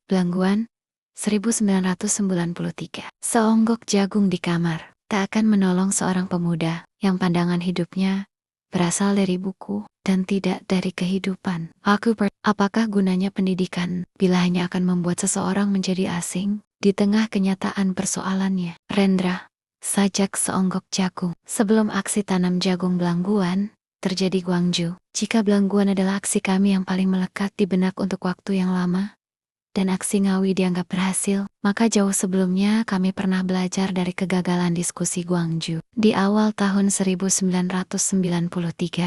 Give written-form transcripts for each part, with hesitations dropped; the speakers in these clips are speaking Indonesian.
Belangguan 1993. Seonggok jagung di kamar tak akan menolong seorang pemuda yang pandangan hidupnya berasal dari buku dan tidak dari kehidupan. Apakah gunanya pendidikan bila hanya akan membuat seseorang menjadi asing di tengah kenyataan persoalannya? Rendra, sajak seonggok jagung. Sebelum aksi tanam jagung Belangguan terjadi Gwangju, jika Belangguan adalah aksi kami yang paling melekat di benak untuk waktu yang lama, dan aksi Ngawi dianggap berhasil, maka jauh sebelumnya kami pernah belajar dari kegagalan diskusi Gwangju. Di awal tahun 1993,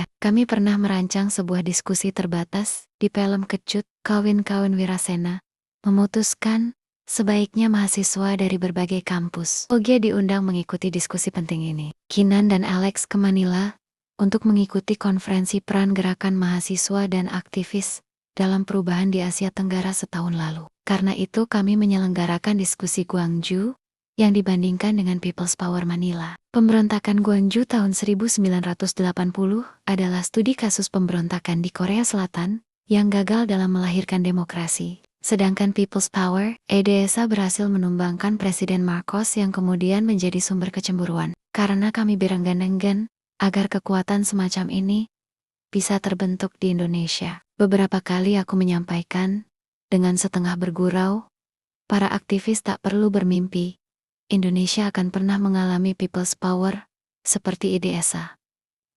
kami pernah merancang sebuah diskusi terbatas di film Kecut, Kawin-Kawin Wirasena, memutuskan sebaiknya mahasiswa dari berbagai kampus Ogia diundang mengikuti diskusi penting ini. Kinan dan Alex ke Manila untuk mengikuti konferensi peran gerakan mahasiswa dan aktivis dalam perubahan di Asia Tenggara setahun lalu. Karena itu kami menyelenggarakan diskusi Gwangju yang dibandingkan dengan People's Power Manila. Pemberontakan Gwangju tahun 1980 adalah studi kasus pemberontakan di Korea Selatan yang gagal dalam melahirkan demokrasi. Sedangkan People's Power, EDSA berhasil menumbangkan Presiden Marcos yang kemudian menjadi sumber kecemburuan. Karena kami berenggan-enggan agar kekuatan semacam ini bisa terbentuk di Indonesia. Beberapa kali aku menyampaikan, dengan setengah bergurau, para aktivis tak perlu bermimpi. Indonesia akan pernah mengalami people's power, seperti IDSA.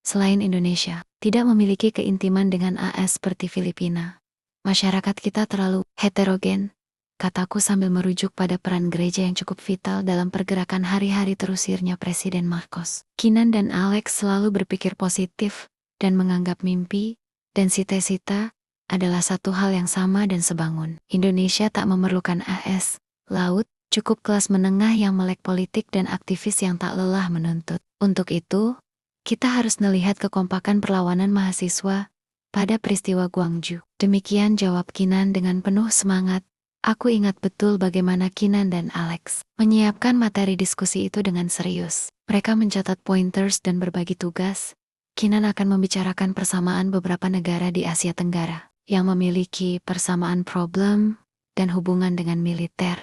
Selain Indonesia, tidak memiliki keintiman dengan AS seperti Filipina. Masyarakat kita terlalu heterogen, kataku sambil merujuk pada peran gereja yang cukup vital dalam pergerakan hari-hari terusirnya Presiden Marcos. Kinan dan Alex selalu berpikir positif dan menganggap mimpi dan cita-cita adalah satu hal yang sama dan sebangun. Indonesia tak memerlukan AS, laut, cukup kelas menengah yang melek politik dan aktivis yang tak lelah menuntut. Untuk itu, kita harus melihat kekompakan perlawanan mahasiswa pada peristiwa Gwangju. Demikian jawab Kinan dengan penuh semangat. Aku ingat betul bagaimana Kinan dan Alex menyiapkan materi diskusi itu dengan serius. Mereka mencatat pointers dan berbagi tugas. Kinan akan membicarakan persamaan beberapa negara di Asia Tenggara yang memiliki persamaan problem dan hubungan dengan militer,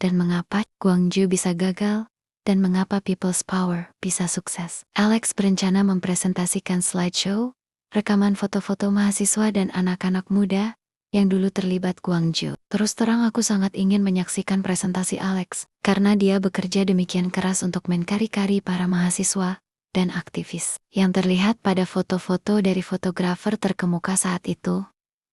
dan mengapa Gwangju bisa gagal, dan mengapa People's Power bisa sukses. Alex berencana mempresentasikan slideshow, rekaman foto-foto mahasiswa dan anak-anak muda yang dulu terlibat Gwangju. Terus terang aku sangat ingin menyaksikan presentasi Alex, karena dia bekerja demikian keras untuk menkari-kari para mahasiswa dan aktivis yang terlihat pada foto-foto dari fotografer terkemuka saat itu.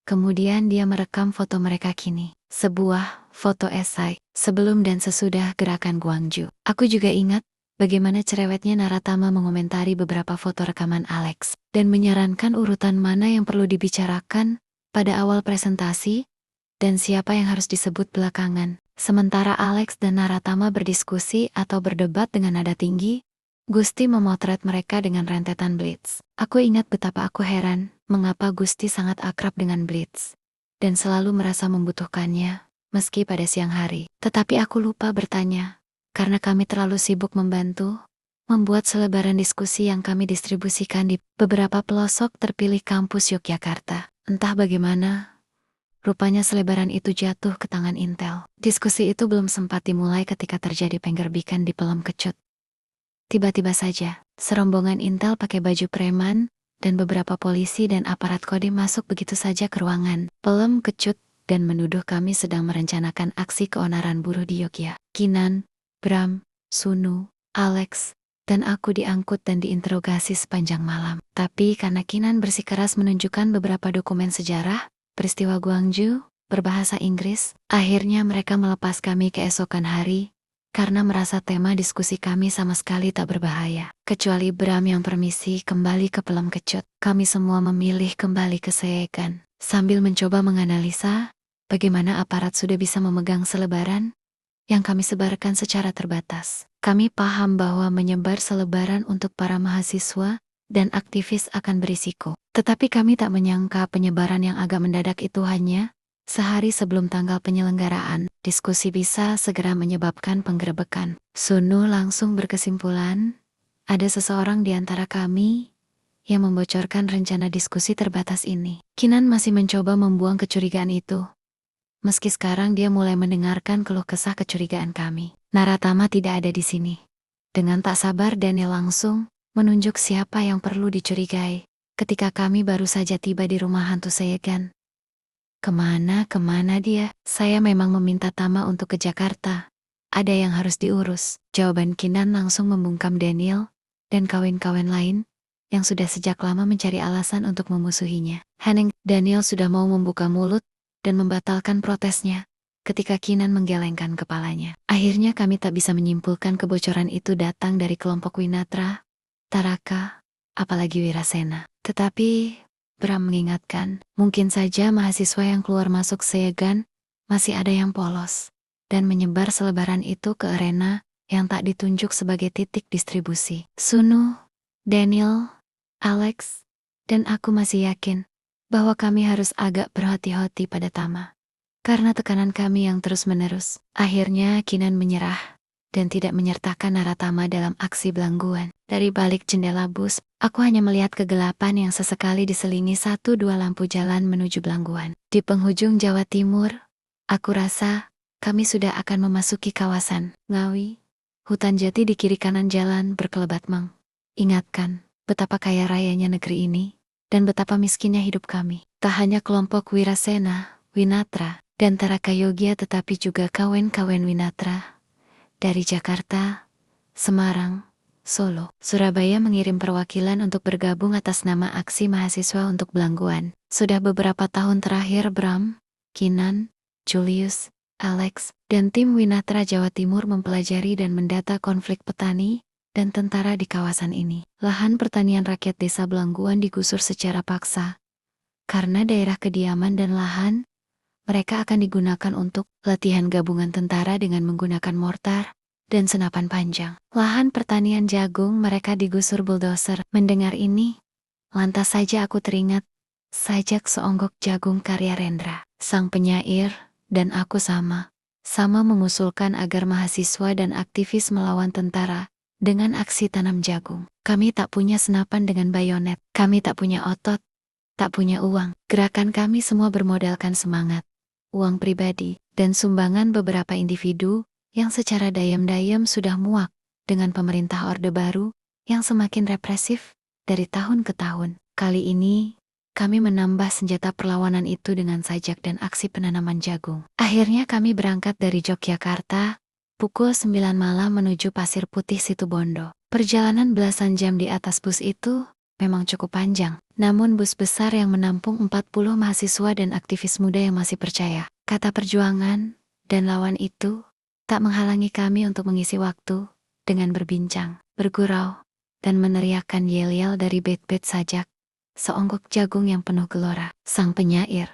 Kemudian dia merekam foto mereka kini. Sebuah foto esai sebelum dan sesudah gerakan Gwangju. Aku juga ingat bagaimana cerewetnya Naratama mengomentari beberapa foto rekaman Alex dan menyarankan urutan mana yang perlu dibicarakan pada awal presentasi dan siapa yang harus disebut belakangan. Sementara Alex dan Naratama berdiskusi atau berdebat dengan nada tinggi, Gusti memotret mereka dengan rentetan Blitz. Aku ingat betapa aku heran mengapa Gusti sangat akrab dengan Blitz dan selalu merasa membutuhkannya, meski pada siang hari. Tetapi aku lupa bertanya, karena kami terlalu sibuk membuat selebaran diskusi yang kami distribusikan di beberapa pelosok terpilih kampus Yogyakarta. Entah bagaimana, rupanya selebaran itu jatuh ke tangan Intel. Diskusi itu belum sempat dimulai ketika terjadi penggerbekan di Pelem Kecut. Tiba-tiba saja, serombongan Intel pakai baju preman, dan beberapa polisi dan aparat kodim masuk begitu saja ke ruangan Pelem Kecut dan menuduh kami sedang merencanakan aksi keonaran buruh di Yogyakarta. Kinan, Bram, Sunu, Alex, dan aku diangkut dan diinterogasi sepanjang malam. Tapi karena Kinan bersikeras menunjukkan beberapa dokumen sejarah, peristiwa Gwangju, berbahasa Inggris, akhirnya mereka melepas kami keesokan hari, karena merasa tema diskusi kami sama sekali tak berbahaya. Kecuali Bram yang permisi kembali ke Pelem Kecut. Kami semua memilih kembali ke Seyegan. Sambil mencoba menganalisa bagaimana aparat sudah bisa memegang selebaran yang kami sebarkan secara terbatas. Kami paham bahwa menyebar selebaran untuk para mahasiswa dan aktivis akan berisiko. Tetapi kami tak menyangka penyebaran yang agak mendadak itu hanya sehari sebelum tanggal penyelenggaraan. Diskusi bisa segera menyebabkan penggerebekan. Sunu langsung berkesimpulan, ada seseorang di antara kami yang membocorkan rencana diskusi terbatas ini. Kinan masih mencoba membuang kecurigaan itu. Meski sekarang dia mulai mendengarkan keluh kesah kecurigaan kami. Naratama tidak ada di sini. Dengan tak sabar Daniel langsung menunjuk siapa yang perlu dicurigai. Ketika kami baru saja tiba di rumah hantu Seyegan. Kemana dia? Saya memang meminta Tama untuk ke Jakarta. Ada yang harus diurus. Jawaban Kinan langsung membungkam Daniel dan kawan-kawan lain yang sudah sejak lama mencari alasan untuk memusuhinya. Henning, Daniel sudah mau membuka mulut dan membatalkan protesnya ketika Kinan menggelengkan kepalanya. Akhirnya kami tak bisa menyimpulkan kebocoran itu datang dari kelompok Winatra, Taraka, apalagi Wirasena. Tetapi Bram mengingatkan, mungkin saja mahasiswa yang keluar masuk Seyegan masih ada yang polos dan menyebar selebaran itu ke arena yang tak ditunjuk sebagai titik distribusi. Sunu, Daniel, Alex, dan aku masih yakin bahwa kami harus agak berhati-hati pada Tama. Karena tekanan kami yang terus-menerus, akhirnya Kinan menyerah dan tidak menyertakan Naratama dalam aksi belangguan. Dari balik jendela bus, aku hanya melihat kegelapan yang sesekali diselingi 1-2 lampu jalan menuju belangguan. Di penghujung Jawa Timur, aku rasa kami sudah akan memasuki kawasan Ngawi. Hutan jati di kiri kanan jalan berkelebat mengingatkan betapa kaya rayanya negeri ini dan betapa miskinnya hidup kami. Tak hanya kelompok Wirasena, Winatra, dan Taraka Yogya tetapi juga kawan-kawan Winatra dari Jakarta, Semarang, Solo, Surabaya mengirim perwakilan untuk bergabung atas nama aksi mahasiswa untuk belangguan. Sudah beberapa tahun terakhir Bram, Kinan, Julius, Alex, dan tim Winatra Jawa Timur mempelajari dan mendata konflik petani dan tentara di kawasan ini. Lahan pertanian rakyat desa Belangguan digusur secara paksa. Karena daerah kediaman dan lahan, mereka akan digunakan untuk latihan gabungan tentara dengan menggunakan mortar dan senapan panjang. Lahan pertanian jagung mereka digusur bulldozer. Mendengar ini, lantas saja aku teringat sajak seonggok jagung karya Rendra. Sang penyair dan aku sama mengusulkan agar mahasiswa dan aktivis melawan tentara dengan aksi tanam jagung. Kami tak punya senapan dengan bayonet. Kami tak punya otot, tak punya uang. Gerakan kami semua bermodalkan semangat, uang pribadi, dan sumbangan beberapa individu yang secara dayam-dayam sudah muak dengan pemerintah Orde Baru yang semakin represif dari tahun ke tahun. Kali ini, kami menambah senjata perlawanan itu dengan sajak dan aksi penanaman jagung. Akhirnya kami berangkat dari Yogyakarta pukul 9 malam menuju Pasir Putih Situbondo. Perjalanan belasan jam di atas bus itu memang cukup panjang. Namun bus besar yang menampung 40 mahasiswa dan aktivis muda yang masih percaya kata perjuangan dan lawan itu tak menghalangi kami untuk mengisi waktu dengan berbincang, bergurau, dan meneriakkan yel-yel dari bait-bait sajak, seonggok jagung yang penuh gelora. Sang penyair,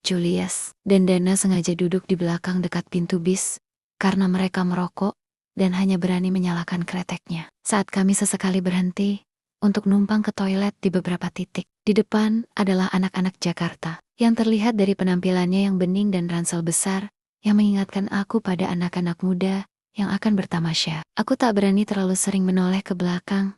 Julius, dan Dana sengaja duduk di belakang dekat pintu bis, karena mereka merokok dan hanya berani menyalakan kreteknya. Saat kami sesekali berhenti untuk numpang ke toilet di beberapa titik, di depan adalah anak-anak Jakarta, yang terlihat dari penampilannya yang bening dan ransel besar, yang mengingatkan aku pada anak-anak muda yang akan bertamasya. Aku tak berani terlalu sering menoleh ke belakang,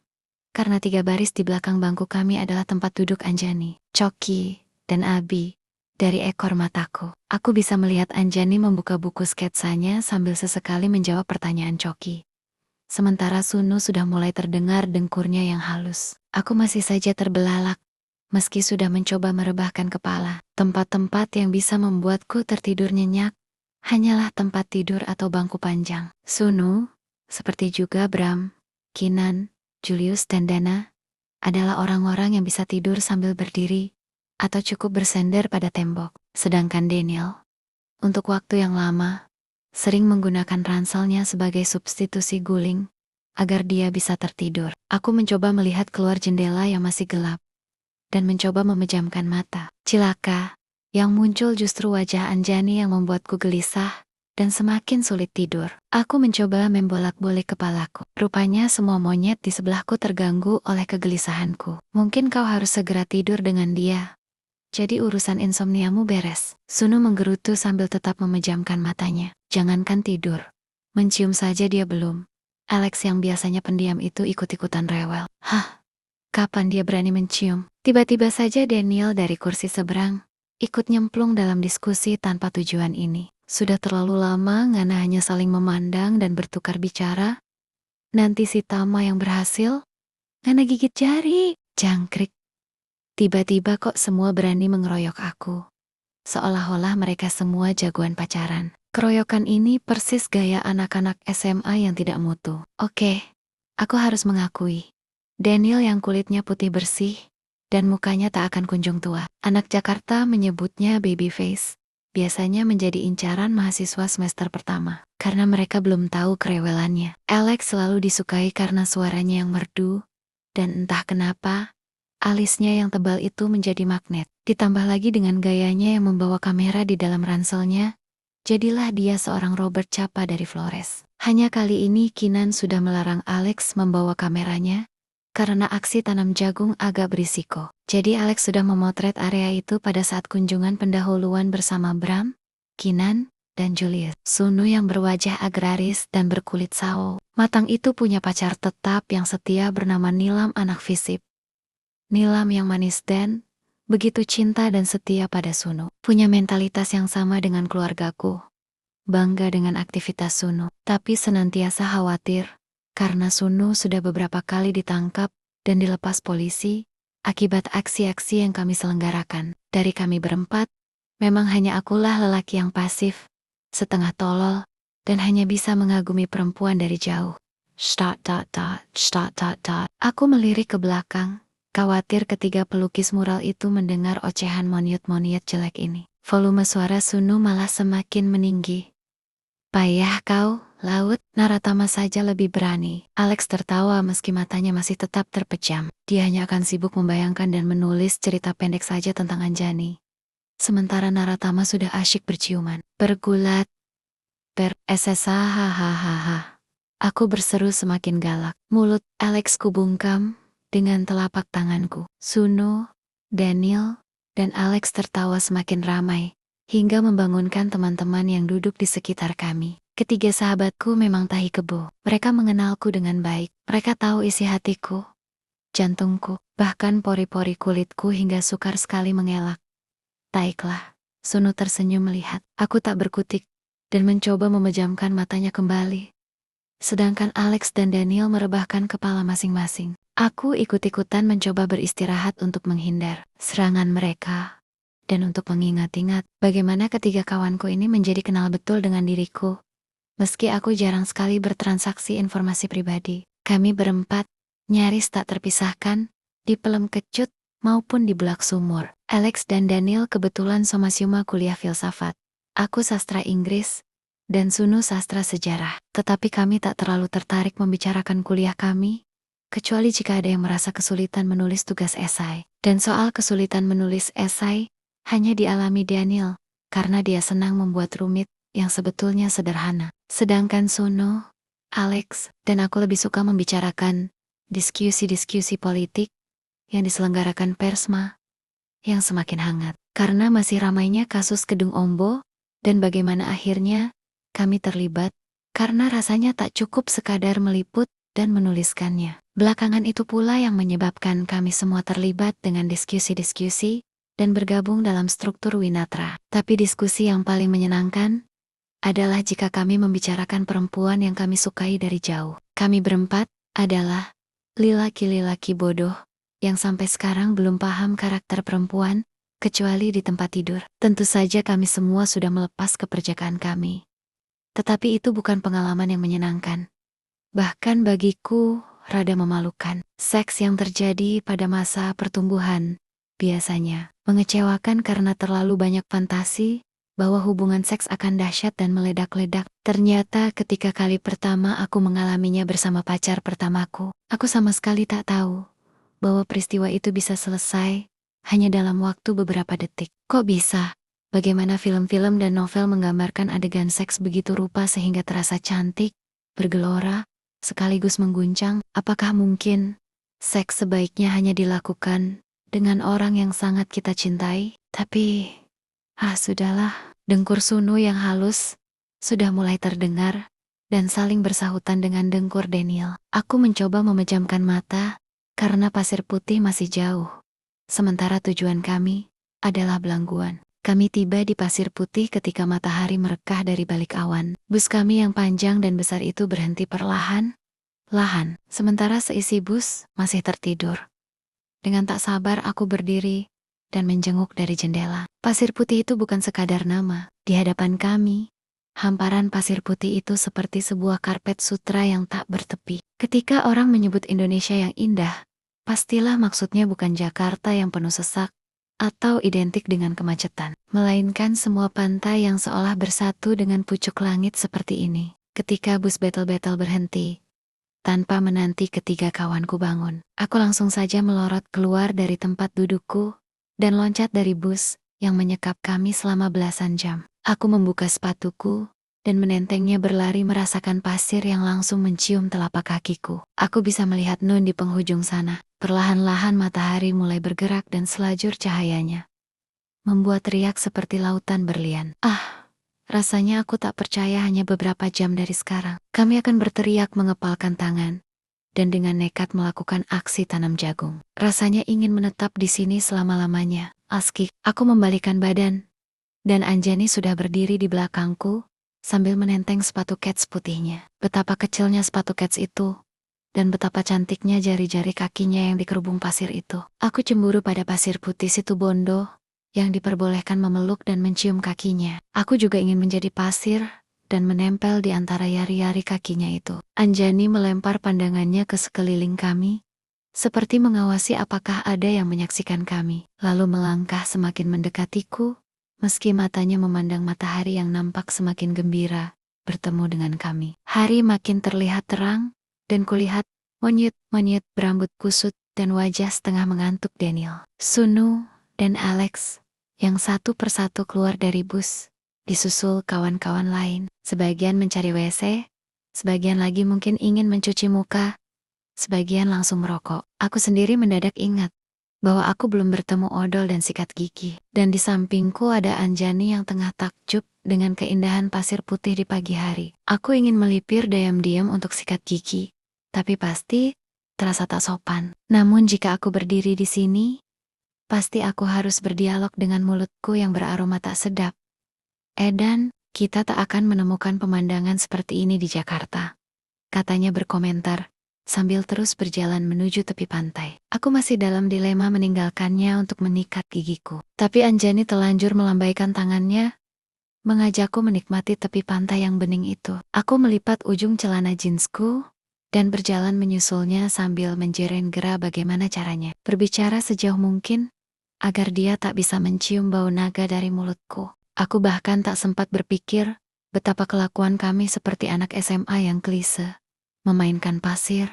karena 3 baris di belakang bangku kami adalah tempat duduk Anjani, Coki, dan Abi. Dari ekor mataku, aku bisa melihat Anjani membuka buku sketsanya sambil sesekali menjawab pertanyaan Coki. Sementara Sunu sudah mulai terdengar dengkurnya yang halus. Aku masih saja terbelalak, meski sudah mencoba merebahkan kepala. Tempat-tempat yang bisa membuatku tertidur nyenyak hanyalah tempat tidur atau bangku panjang. Sunu, seperti juga Bram, Kinan, Julius, dan Dana, adalah orang-orang yang bisa tidur sambil berdiri atau cukup bersender pada tembok. Sedangkan Daniel, untuk waktu yang lama, sering menggunakan ranselnya sebagai substitusi guling agar dia bisa tertidur. Aku mencoba melihat keluar jendela yang masih gelap dan mencoba memejamkan mata. Cilaka, yang muncul justru wajah Anjani yang membuatku gelisah dan semakin sulit tidur. Aku mencoba membolak-balik kepalaku. Rupanya semua monyet di sebelahku terganggu oleh kegelisahanku. Mungkin kau harus segera tidur dengan dia, jadi urusan insomniamu beres. Sunu menggerutu sambil tetap memejamkan matanya. Jangankan tidur, mencium saja dia belum. Alex yang biasanya pendiam itu ikut-ikutan rewel. Hah? Kapan dia berani mencium? Tiba-tiba saja Daniel dari kursi seberang ikut nyemplung dalam diskusi tanpa tujuan ini. Sudah terlalu lama Ngana hanya saling memandang dan bertukar bicara. Nanti si Tama yang berhasil, Ngana gigit jari, jangkrik. Tiba-tiba kok semua berani mengeroyok aku. Seolah-olah mereka semua jagoan pacaran. Keroyokan ini persis gaya anak-anak SMA yang tidak mutu. Oke, aku harus mengakui. Daniel yang kulitnya putih bersih, dan mukanya tak akan kunjung tua. Anak Jakarta menyebutnya baby face. Biasanya menjadi incaran mahasiswa semester pertama. Karena mereka belum tahu kerewelannya. Alex selalu disukai karena suaranya yang merdu, dan entah kenapa, alisnya yang tebal itu menjadi magnet. Ditambah lagi dengan gayanya yang membawa kamera di dalam ranselnya, jadilah dia seorang Robert Capa dari Flores. Hanya kali ini Kinan sudah melarang Alex membawa kameranya, karena aksi tanam jagung agak berisiko. Jadi Alex sudah memotret area itu pada saat kunjungan pendahuluan bersama Bram, Kinan, dan Julius. Sunu yang berwajah agraris dan berkulit sao matang itu punya pacar tetap yang setia bernama Nilam anak Visip. Nilam yang manis dan begitu cinta dan setia pada Sunu. Punya mentalitas yang sama dengan keluargaku. Bangga dengan aktivitas Sunu, tapi senantiasa khawatir karena Sunu sudah beberapa kali ditangkap dan dilepas polisi akibat aksi-aksi yang kami selenggarakan. Dari kami berempat, memang hanya akulah lelaki yang pasif, setengah tolol, dan hanya bisa mengagumi perempuan dari jauh. Aku melirik ke belakang, khawatir ketiga pelukis mural itu mendengar ocehan monyet-monyet jelek ini. Volume suara Sunu malah semakin meninggi. Payah kau, Laut, Naratama saja lebih berani. Alex tertawa meski matanya masih tetap terpejam. Dia hanya akan sibuk membayangkan dan menulis cerita pendek saja tentang Anjani. Sementara Naratama sudah asyik berciuman. Bergulat. Hahaha. Aku berseru semakin galak. Mulut Alex kubungkam dengan telapak tanganku. Sunu, Daniel, dan Alex tertawa semakin ramai, hingga membangunkan teman-teman yang duduk di sekitar kami. Ketiga sahabatku memang tahi kebo. Mereka mengenalku dengan baik. Mereka tahu isi hatiku, jantungku, bahkan pori-pori kulitku hingga sukar sekali mengelak. Taiklah, Sunu tersenyum melihat. Aku tak berkutik, dan mencoba memejamkan matanya kembali. Sedangkan Alex dan Daniel merebahkan kepala masing-masing. Aku ikut-ikutan mencoba beristirahat untuk menghindar serangan mereka. Dan untuk mengingat-ingat bagaimana ketiga kawanku ini menjadi kenal betul dengan diriku. Meski aku jarang sekali bertransaksi informasi pribadi, kami berempat, nyaris tak terpisahkan, di Pelem Kecut maupun di Bulak Sumur. Alex dan Daniel kebetulan sama-sama kuliah filsafat. Aku sastra Inggris, dan Sunu sastra sejarah. Tetapi kami tak terlalu tertarik membicarakan kuliah kami, kecuali jika ada yang merasa kesulitan menulis tugas esai. Dan soal kesulitan menulis esai, hanya dialami Daniel, karena dia senang membuat rumit yang sebetulnya sederhana. Sedangkan Sunu, Alex, dan aku lebih suka membicarakan diskusi-diskusi politik yang diselenggarakan Persma, yang semakin hangat. Karena masih ramainya kasus Kedung Ombo, dan bagaimana akhirnya kami terlibat, karena rasanya tak cukup sekadar meliput dan menuliskannya. Belakangan itu pula yang menyebabkan kami semua terlibat dengan diskusi-diskusi dan bergabung dalam struktur Winatra. Tapi diskusi yang paling menyenangkan adalah jika kami membicarakan perempuan yang kami sukai dari jauh. Kami berempat adalah lelaki-lelaki bodoh yang sampai sekarang belum paham karakter perempuan, kecuali di tempat tidur. Tentu saja kami semua sudah melepas keperjakaan kami. Tetapi itu bukan pengalaman yang menyenangkan. Bahkan bagiku, rada memalukan. Seks yang terjadi pada masa pertumbuhan biasanya mengecewakan karena terlalu banyak fantasi bahwa hubungan seks akan dahsyat dan meledak-ledak. Ternyata ketika kali pertama aku mengalaminya bersama pacar pertamaku, aku sama sekali tak tahu bahwa peristiwa itu bisa selesai hanya dalam waktu beberapa detik. Kok bisa? Bagaimana film-film dan novel menggambarkan adegan seks begitu rupa sehingga terasa cantik, bergelora, sekaligus mengguncang? Apakah mungkin seks sebaiknya hanya dilakukan dengan orang yang sangat kita cintai? Tapi sudahlah. Dengkur Sunu yang halus sudah mulai terdengar dan saling bersahutan dengan dengkur Daniel. Aku mencoba memejamkan mata karena pasir putih masih jauh. Sementara tujuan kami adalah Belangguan. Kami tiba di Pasir Putih ketika matahari merekah dari balik awan. Bus kami yang panjang dan besar itu berhenti perlahan-lahan, sementara seisi bus masih tertidur. Dengan tak sabar aku berdiri dan menjenguk dari jendela. Pasir Putih itu bukan sekadar nama. Di hadapan kami, hamparan pasir putih itu seperti sebuah karpet sutra yang tak bertepi. Ketika orang menyebut Indonesia yang indah, pastilah maksudnya bukan Jakarta yang penuh sesak atau identik dengan kemacetan, melainkan semua pantai yang seolah bersatu dengan pucuk langit seperti ini. Ketika bus battle-battle berhenti, tanpa menanti ketiga kawanku bangun, aku langsung saja melorot keluar dari tempat dudukku dan loncat dari bus yang menyekap kami selama belasan jam. Aku membuka sepatuku dan menentengnya berlari merasakan pasir yang langsung mencium telapak kakiku. Aku bisa melihat Nun di penghujung sana. Perlahan-lahan matahari mulai bergerak dan selajur cahayanya membuat riak seperti lautan berlian. Rasanya aku tak percaya hanya beberapa jam dari sekarang kami akan berteriak mengepalkan tangan dan dengan nekat melakukan aksi tanam jagung. Rasanya ingin menetap di sini selama-lamanya. Askik, aku membalikan badan dan Anjani sudah berdiri di belakangku sambil menenteng sepatu kets putihnya. Betapa kecilnya sepatu kets itu dan betapa cantiknya jari-jari kakinya yang dikerubung pasir itu. Aku cemburu pada Pasir Putih situ Bondo yang diperbolehkan memeluk dan mencium kakinya. Aku juga ingin menjadi pasir dan menempel di antara yari-yari kakinya itu. Anjani melempar pandangannya ke sekeliling kami, seperti mengawasi apakah ada yang menyaksikan kami. Lalu melangkah semakin mendekatiku, meski matanya memandang matahari yang nampak semakin gembira bertemu dengan kami. Hari makin terlihat terang, dan kulihat monyet-monyet berambut kusut dan wajah setengah mengantuk Daniel, Sunu, dan Alex yang satu persatu keluar dari bus, disusul kawan-kawan lain. Sebagian mencari WC, sebagian lagi mungkin ingin mencuci muka, sebagian langsung merokok. Aku sendiri mendadak ingat bahwa aku belum bertemu odol dan sikat gigi. Dan di sampingku ada Anjani yang tengah takjub dengan keindahan pasir putih di pagi hari. Aku ingin melipir diam-diam untuk sikat gigi, tapi pasti terasa tak sopan. Namun jika aku berdiri di sini, pasti aku harus berdialog dengan mulutku yang beraroma tak sedap. Dan kita tak akan menemukan pemandangan seperti ini di Jakarta, katanya berkomentar sambil terus berjalan menuju tepi pantai. Aku masih dalam dilema meninggalkannya untuk menikat gigiku. Tapi Anjani telanjur melambaikan tangannya, mengajakku menikmati tepi pantai yang bening itu. Aku melipat ujung celana jeansku dan berjalan menyusulnya sambil menjeren-gera bagaimana caranya berbicara sejauh mungkin agar dia tak bisa mencium bau naga dari mulutku. Aku bahkan tak sempat berpikir betapa kelakuan kami seperti anak SMA yang klise, memainkan pasir,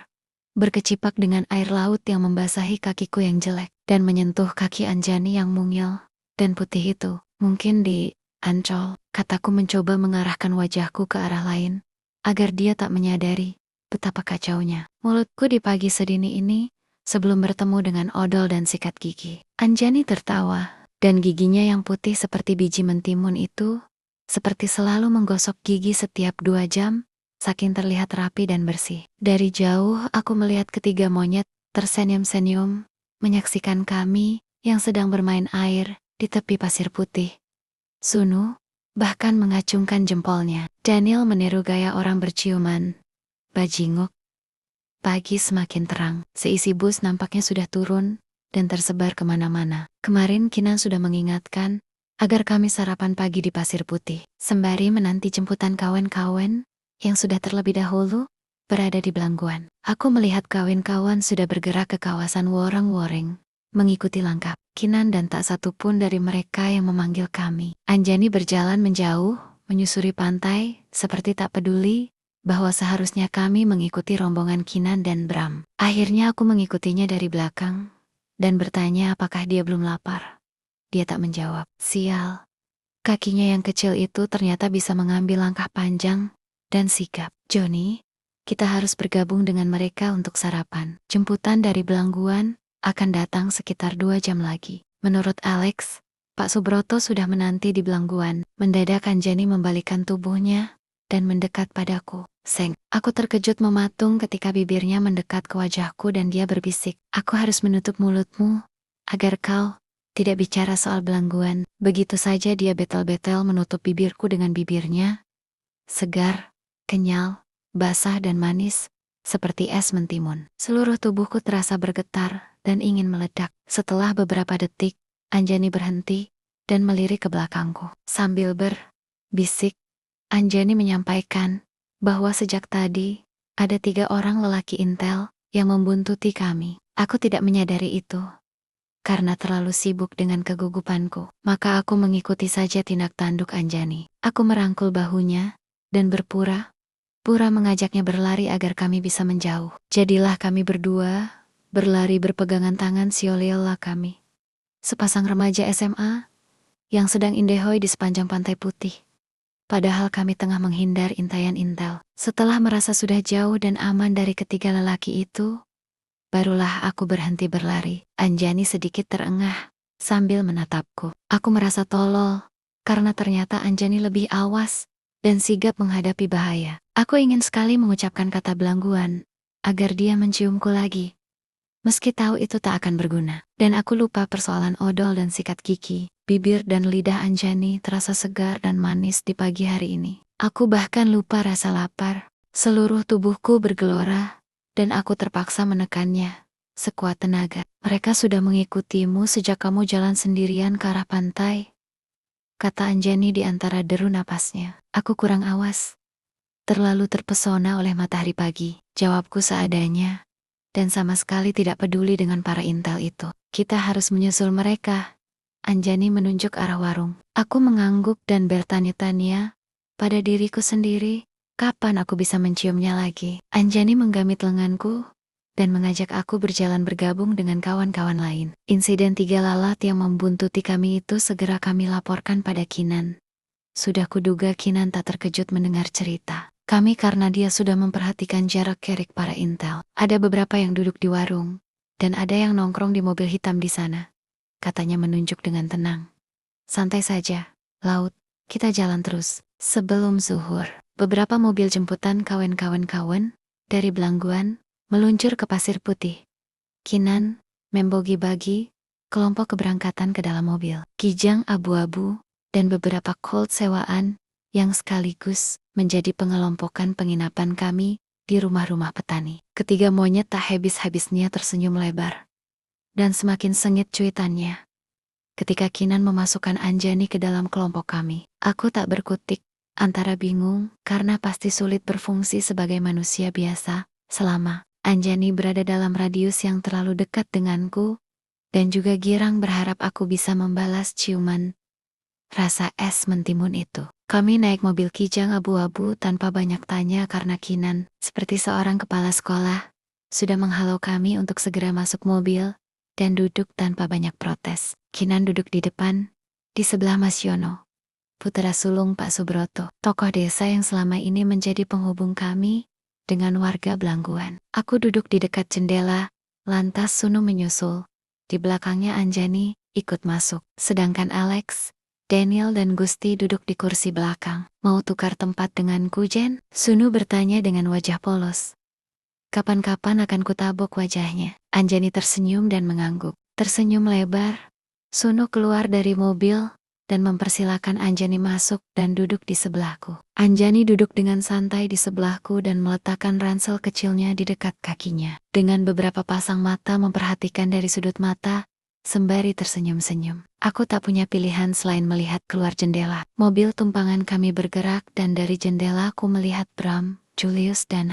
berkecipak dengan air laut yang membasahi kakiku yang jelek, dan menyentuh kaki Anjani yang mungil dan putih itu. Mungkin di Ancol, kataku mencoba mengarahkan wajahku ke arah lain, agar dia tak menyadari betapa kacaunya mulutku di pagi sedini ini sebelum bertemu dengan odol dan sikat gigi. Anjani tertawa, dan giginya yang putih seperti biji mentimun itu seperti selalu menggosok gigi setiap 2 jam, saking terlihat rapi dan bersih. Dari jauh aku melihat ketiga monyet tersenyum-senyum, menyaksikan kami yang sedang bermain air di tepi pasir putih. Sunu bahkan mengacungkan jempolnya. Daniel meniru gaya orang berciuman. Bajinguk. Pagi semakin terang, seisi bus nampaknya sudah turun dan tersebar kemana-mana. Kemarin Kinan sudah mengingatkan agar kami sarapan pagi di Pasir Putih, sembari menanti jemputan kawan-kawan yang sudah terlebih dahulu berada di Belangguan. Aku melihat kawan-kawan sudah bergerak ke kawasan Woreng-Woreng, mengikuti langkah Kinan dan tak satu pun dari mereka yang memanggil kami. Anjani berjalan menjauh, menyusuri pantai, seperti tak peduli bahwa seharusnya kami mengikuti rombongan Kinan dan Bram. Akhirnya aku mengikutinya dari belakang dan bertanya apakah dia belum lapar. Dia tak menjawab. Sial. Kakinya yang kecil itu ternyata bisa mengambil langkah panjang dan sigap. Johnny, kita harus bergabung dengan mereka untuk sarapan. Jemputan dari Belangguan akan datang sekitar 2 jam lagi. Menurut Alex, Pak Subroto sudah menanti di Belangguan. Mendadak Anjani membalikkan tubuhnya dan mendekat padaku. Seng, aku terkejut mematung ketika bibirnya mendekat ke wajahku dan dia berbisik. Aku harus menutup mulutmu agar kau Tidak bicara soal belangguan, begitu saja dia betel-betel menutup bibirku dengan bibirnya. Segar, kenyal, basah dan manis, seperti es mentimun. Seluruh tubuhku terasa bergetar dan ingin meledak. Setelah beberapa detik, Anjani berhenti dan melirik ke belakangku. Sambil berbisik, Anjani menyampaikan bahwa sejak tadi, ada 3 orang lelaki intel yang membuntuti kami. Aku tidak menyadari itu. Karena terlalu sibuk dengan kegugupanku, maka aku mengikuti saja tindak tanduk Anjani. Aku merangkul bahunya dan berpura-pura mengajaknya berlari agar kami bisa menjauh. Jadilah kami berdua berlari berpegangan tangan siolela kami. Sepasang remaja SMA yang sedang indehoi di sepanjang pantai putih. Padahal kami tengah menghindar intayan intel. Setelah merasa sudah jauh dan aman dari ketiga lelaki itu, barulah aku berhenti berlari. Anjani sedikit terengah sambil menatapku. Aku merasa tolol karena ternyata Anjani lebih awas dan sigap menghadapi bahaya. Aku ingin sekali mengucapkan kata belangguan agar dia menciumku lagi. Meski tahu itu tak akan berguna. Dan aku lupa persoalan odol dan sikat gigi. Bibir dan lidah Anjani terasa segar dan manis di pagi hari ini. Aku bahkan lupa rasa lapar. Seluruh tubuhku bergelora dan aku terpaksa menekannya sekuat tenaga. Mereka sudah mengikutimu sejak kamu jalan sendirian ke arah pantai, kata Anjani di antara deru napasnya. Aku kurang awas. Terlalu terpesona oleh matahari pagi. Jawabku seadanya, dan sama sekali tidak peduli dengan para intel itu. Kita harus menyusul mereka. Anjani menunjuk arah warung. Aku mengangguk dan bertanya-tanya pada diriku sendiri, kapan aku bisa menciumnya lagi? Anjani menggamit lenganku dan mengajak aku berjalan bergabung dengan kawan-kawan lain. Insiden 3 lalat yang membuntuti kami itu segera kami laporkan pada Kinan. Sudah kuduga Kinan tak terkejut mendengar cerita kami karena dia sudah memperhatikan jarak kerik para intel. Ada beberapa yang duduk di warung, dan ada yang nongkrong di mobil hitam di sana. Katanya menunjuk dengan tenang. Santai saja, Laut, kita jalan terus. Sebelum zuhur, beberapa mobil jemputan kawan-kawan dari Belangguan meluncur ke Pasir Putih. Kinan membagi-bagi kelompok keberangkatan ke dalam mobil. Kijang abu-abu dan beberapa Colt sewaan yang sekaligus menjadi pengelompokan penginapan kami di rumah-rumah petani. Ketiga monyet tak habis-habisnya tersenyum lebar. Dan semakin sengit cuitannya. Ketika Kinan memasukkan Anjani ke dalam kelompok kami, aku tak berkutik, antara bingung karena pasti sulit berfungsi sebagai manusia biasa selama Anjani berada dalam radius yang terlalu dekat denganku, dan juga girang berharap aku bisa membalas ciuman rasa es mentimun itu. Kami naik mobil kijang abu-abu tanpa banyak tanya karena Kinan, seperti seorang kepala sekolah, sudah menghalau kami untuk segera masuk mobil dan duduk tanpa banyak protes. Kinan duduk di depan, di sebelah Mas Yono, putra sulung Pak Subroto, tokoh desa yang selama ini menjadi penghubung kami dengan warga Belangguan. Aku duduk di dekat jendela, lantas Sunu menyusul. Di belakangnya Anjani ikut masuk, sedangkan Alex, Daniel dan Gusti duduk di kursi belakang. Mau tukar tempat denganku, Jen? Sunu bertanya dengan wajah polos. Kapan-kapan akan kutabok wajahnya. Anjani tersenyum dan mengangguk. Tersenyum lebar, Sunu keluar dari mobil dan mempersilakan Anjani masuk dan duduk di sebelahku. Anjani duduk dengan santai di sebelahku dan meletakkan ransel kecilnya di dekat kakinya. Dengan beberapa pasang mata memperhatikan dari sudut mata, sembari tersenyum-senyum. Aku tak punya pilihan selain melihat keluar jendela. Mobil tumpangan kami bergerak dan dari jendela aku melihat Bram, Julius dan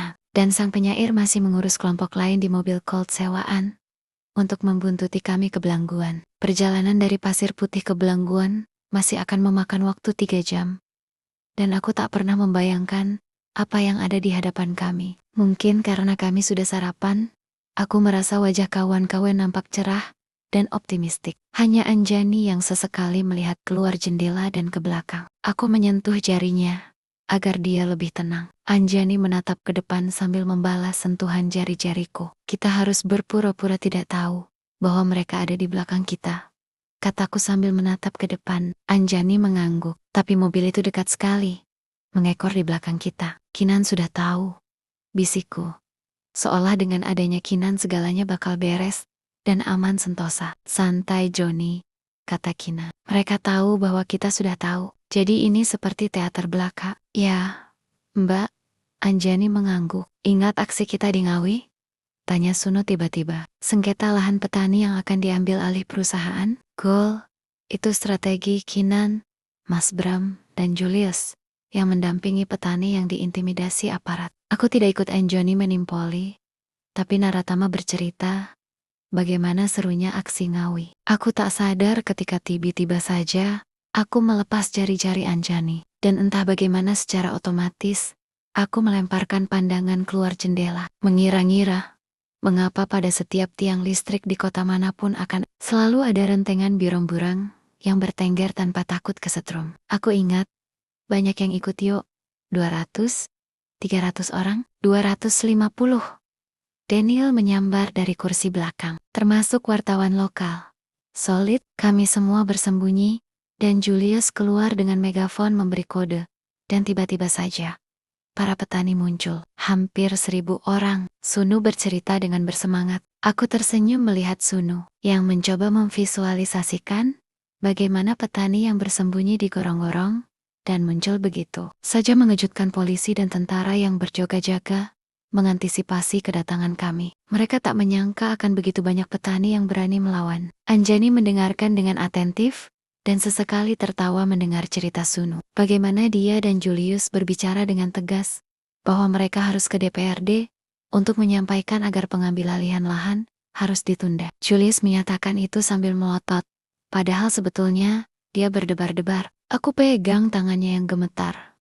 sang penyair masih mengurus kelompok lain di mobil Colt sewaan untuk membuntuti kami ke Belangguan. Perjalanan dari Pasir Putih ke Belangguan masih akan memakan waktu 3 jam. Dan aku tak pernah membayangkan apa yang ada di hadapan kami. Mungkin karena kami sudah sarapan, aku merasa wajah kawan-kawan nampak cerah dan optimistik. Hanya Anjani yang sesekali melihat keluar jendela dan ke belakang. Aku menyentuh jarinya agar dia lebih tenang. Anjani menatap ke depan sambil membalas sentuhan jari-jariku. Kita harus berpura-pura tidak tahu bahwa mereka ada di belakang kita, kataku sambil menatap ke depan. Anjani mengangguk. Tapi mobil itu dekat sekali, mengekor di belakang kita. Kinan sudah tahu, bisikku. Seolah dengan adanya Kinan segalanya bakal beres dan aman sentosa. Santai, Joni. kata Kina. Mereka tahu bahwa kita sudah tahu. Jadi ini seperti teater belaka. Ya, Mbak. Anjani mengangguk. Ingat aksi kita di Ngawi? Tanya Sunu tiba-tiba. Sengketa lahan petani yang akan diambil alih perusahaan? Goal. Itu strategi Kinan, Mas Bram, dan Julius yang mendampingi petani yang diintimidasi aparat. Aku tidak ikut Anjani menimpoli, tapi Naratama bercerita bagaimana serunya aksi Ngawi. Aku tak sadar ketika tiba-tiba saja aku melepas jari-jari Anjani, dan entah bagaimana secara otomatis aku melemparkan pandangan keluar jendela, mengira-ngira mengapa pada setiap tiang listrik di kota manapun akan selalu ada rentengan birong-burang yang bertengger tanpa takut kesetrum. Aku ingat, banyak yang ikut yuk. 200, 300 orang, 250. Daniel menyambar dari kursi belakang, termasuk wartawan lokal. Solid, kami semua bersembunyi, dan Julius keluar dengan megafon memberi kode. Dan tiba-tiba saja, para petani muncul, hampir 1.000 orang. Sunu bercerita dengan bersemangat. Aku tersenyum melihat Sunu, yang mencoba memvisualisasikan bagaimana petani yang bersembunyi di gorong-gorong, dan muncul begitu saja mengejutkan polisi dan tentara yang berjaga-jaga, mengantisipasi kedatangan kami. Mereka tak menyangka akan begitu banyak petani yang berani melawan. Anjani mendengarkan dengan atentif, dan sesekali tertawa mendengar cerita Sunu. Bagaimana dia dan Julius berbicara dengan tegas bahwa mereka harus ke DPRD untuk menyampaikan agar pengambil alihan lahan harus ditunda. Julius menyatakan itu sambil melotot, padahal sebetulnya dia berdebar-debar. Aku pegang tangannya yang gemetar,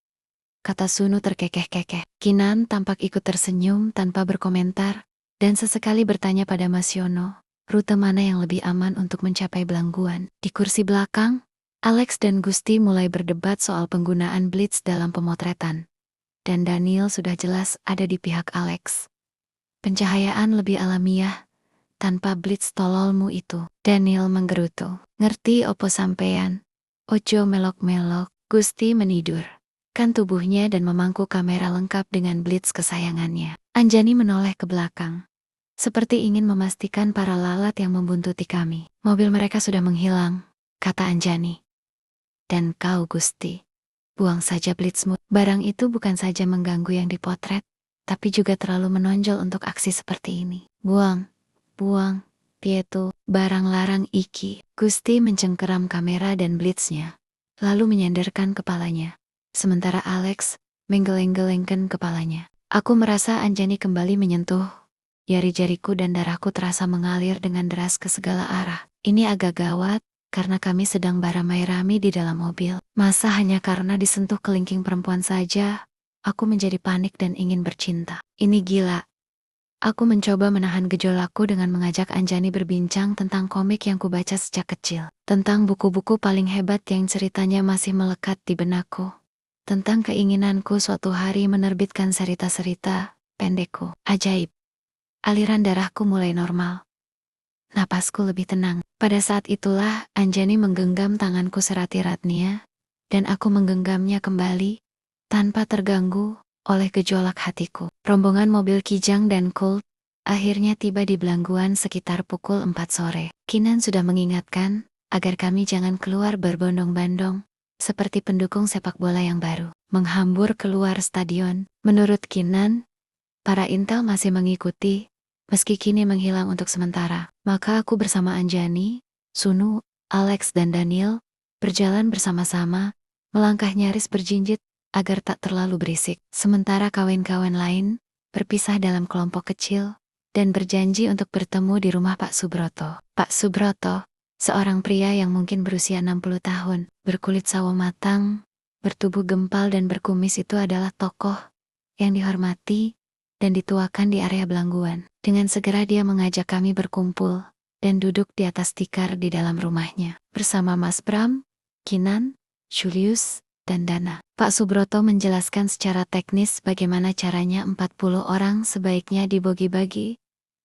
kata Sunu terkekeh-kekeh. Kinan tampak ikut tersenyum tanpa berkomentar, dan sesekali bertanya pada Mas Yono, rute mana yang lebih aman untuk mencapai Belangguan. Di kursi belakang, Alex dan Gusti mulai berdebat soal penggunaan blitz dalam pemotretan. Dan Daniel sudah jelas ada di pihak Alex. Pencahayaan lebih alamiah, tanpa blitz tololmu itu. Daniel menggerutu. Ngerti opo sampean? Ojo melok-melok. Gusti menidur kan tubuhnya dan memangku kamera lengkap dengan blitz kesayangannya. Anjani menoleh ke belakang, seperti ingin memastikan para lalat yang membuntuti kami. Mobil mereka sudah menghilang, kata Anjani. Dan kau Gusti, buang saja blitzmu. Barang itu bukan saja mengganggu yang dipotret, tapi juga terlalu menonjol untuk aksi seperti ini. Buang, Pietu, barang larang iki. Gusti mencengkeram kamera dan blitznya, lalu menyandarkan kepalanya. Sementara Alex menggeleng-gelengkan kepalanya. Aku merasa Anjani kembali menyentuh jari-jariku dan darahku terasa mengalir dengan deras ke segala arah. Ini agak gawat, karena kami sedang beramai-ramai di dalam mobil. Masa hanya karena disentuh kelingking perempuan saja, aku menjadi panik dan ingin bercinta. Ini gila. Aku mencoba menahan gejolakku dengan mengajak Anjani berbincang tentang komik yang kubaca sejak kecil. Tentang buku-buku paling hebat yang ceritanya masih melekat di benakku. Tentang keinginanku suatu hari menerbitkan cerita-cerita pendekku. Ajaib. Aliran darahku mulai normal. Napasku lebih tenang. Pada saat itulah Anjani menggenggam tanganku serati-ratnya, dan aku menggenggamnya kembali, tanpa terganggu oleh gejolak hatiku. Rombongan mobil Kijang dan Colt akhirnya tiba di Belangguan sekitar pukul 4 sore. Kinan sudah mengingatkan agar kami jangan keluar berbondong-bandong, seperti pendukung sepak bola yang baru menghambur keluar stadion. Menurut Kinan, para intel masih mengikuti, meski kini menghilang untuk sementara. Maka aku bersama Anjani, Sunu, Alex dan Daniel berjalan bersama-sama, melangkah nyaris berjinjit agar tak terlalu berisik. Sementara kawan-kawan lain berpisah dalam kelompok kecil dan berjanji untuk bertemu di rumah Pak Subroto. Pak Subroto, seorang pria yang mungkin berusia 60 tahun, berkulit sawo matang, bertubuh gempal dan berkumis, itu adalah tokoh yang dihormati dan dituakan di area Belangguan. Dengan segera dia mengajak kami berkumpul dan duduk di atas tikar di dalam rumahnya, bersama Mas Bram, Kinan, Julius, dan Dana. Pak Subroto menjelaskan secara teknis bagaimana caranya 40 orang sebaiknya dibagi-bagi,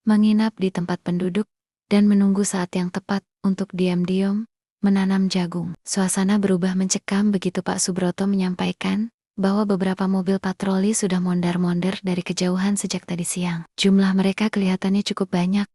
menginap di tempat penduduk, dan menunggu saat yang tepat untuk diam-diam menanam jagung. Suasana berubah mencekam begitu Pak Subroto menyampaikan bahwa beberapa mobil patroli sudah mondar-mondir dari kejauhan sejak tadi siang. Jumlah mereka kelihatannya cukup banyak,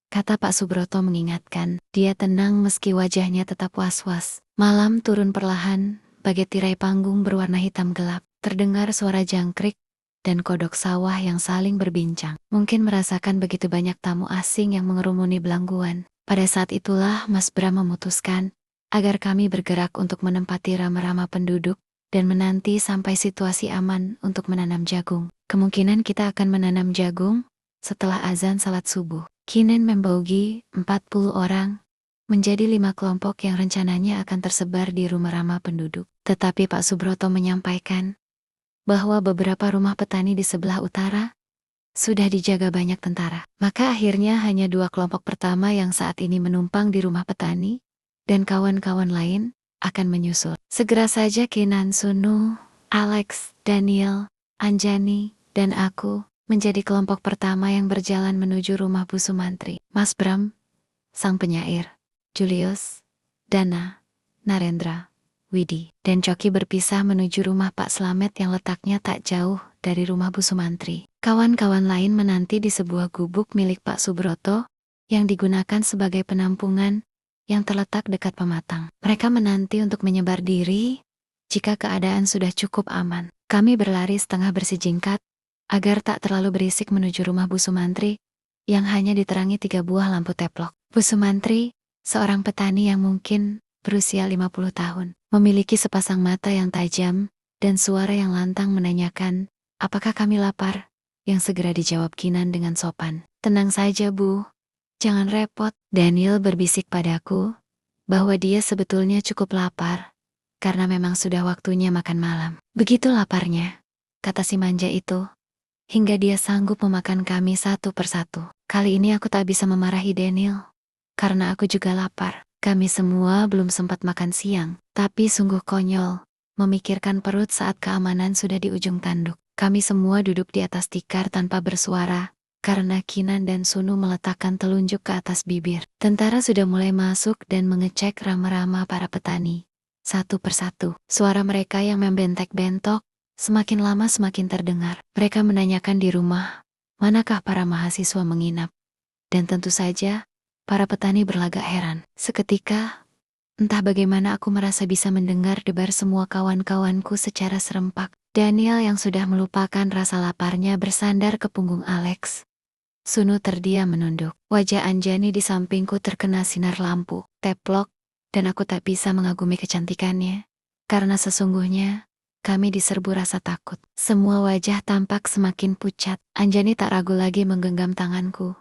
kata Pak Subroto mengingatkan. Dia tenang meski wajahnya tetap was-was. Malam turun perlahan, bagai tirai panggung berwarna hitam gelap. Terdengar suara jangkrik dan kodok sawah yang saling berbincang. Mungkin merasakan begitu banyak tamu asing yang mengerumuni belangguan. Pada saat itulah Mas Bram memutuskan agar kami bergerak untuk menempati rama-rama penduduk dan menanti sampai situasi aman untuk menanam jagung. Kemungkinan kita akan menanam jagung setelah azan salat subuh. Kinan membagi 40 orang menjadi 5 kelompok yang rencananya akan tersebar di rumah-rumah penduduk. Tetapi Pak Subroto menyampaikan bahwa beberapa rumah petani di sebelah utara sudah dijaga banyak tentara. Maka akhirnya hanya 2 kelompok pertama yang saat ini menumpang di rumah petani, dan kawan-kawan lain akan menyusul. Segera saja Kinan, Sunu, Alex, Daniel, Anjani, dan aku menjadi kelompok pertama yang berjalan menuju rumah Bu Sumantri. Mas Bram, sang penyair, Julius, Dana, Narendra, Widi, dan Coki berpisah menuju rumah Pak Slamet yang letaknya tak jauh dari rumah Bu Sumantri. Kawan-kawan lain menanti di sebuah gubuk milik Pak Subroto yang digunakan sebagai penampungan yang terletak dekat pematang. Mereka menanti untuk menyebar diri jika keadaan sudah cukup aman. Kami berlari setengah bersijingkat agar tak terlalu berisik menuju rumah Bu Sumantri yang hanya diterangi 3 buah lampu teplok. Bu Sumantri, seorang petani yang mungkin berusia 50 tahun, memiliki sepasang mata yang tajam dan suara yang lantang menanyakan, apakah kami lapar? Yang segera dijawab Kinan dengan sopan. Tenang saja Bu, jangan repot. Daniel berbisik padaku bahwa dia sebetulnya cukup lapar karena memang sudah waktunya makan malam. Begitu laparnya, kata si manja itu, hingga dia sanggup memakan kami satu persatu. Kali ini aku tak bisa memarahi Daniel, karena aku juga lapar. Kami semua belum sempat makan siang, tapi sungguh konyol memikirkan perut saat keamanan sudah di ujung tanduk. Kami semua duduk di atas tikar tanpa bersuara, karena Kinan dan Sunu meletakkan telunjuk ke atas bibir. Tentara sudah mulai masuk dan mengecek rama-rama para petani. Satu persatu, suara mereka yang membentek-bentok semakin lama semakin terdengar. Mereka menanyakan di rumah, manakah para mahasiswa menginap. Dan tentu saja, para petani berlagak heran. Seketika, entah bagaimana aku merasa bisa mendengar debar semua kawan-kawanku secara serempak. Daniel yang sudah melupakan rasa laparnya bersandar ke punggung Alex. Sunu terdiam menunduk. Wajah Anjani di sampingku terkena sinar lampu teplok, dan aku tak bisa mengagumi kecantikannya. Karena sesungguhnya, kami diserbu rasa takut. Semua wajah tampak semakin pucat. Anjani tak ragu lagi menggenggam tanganku,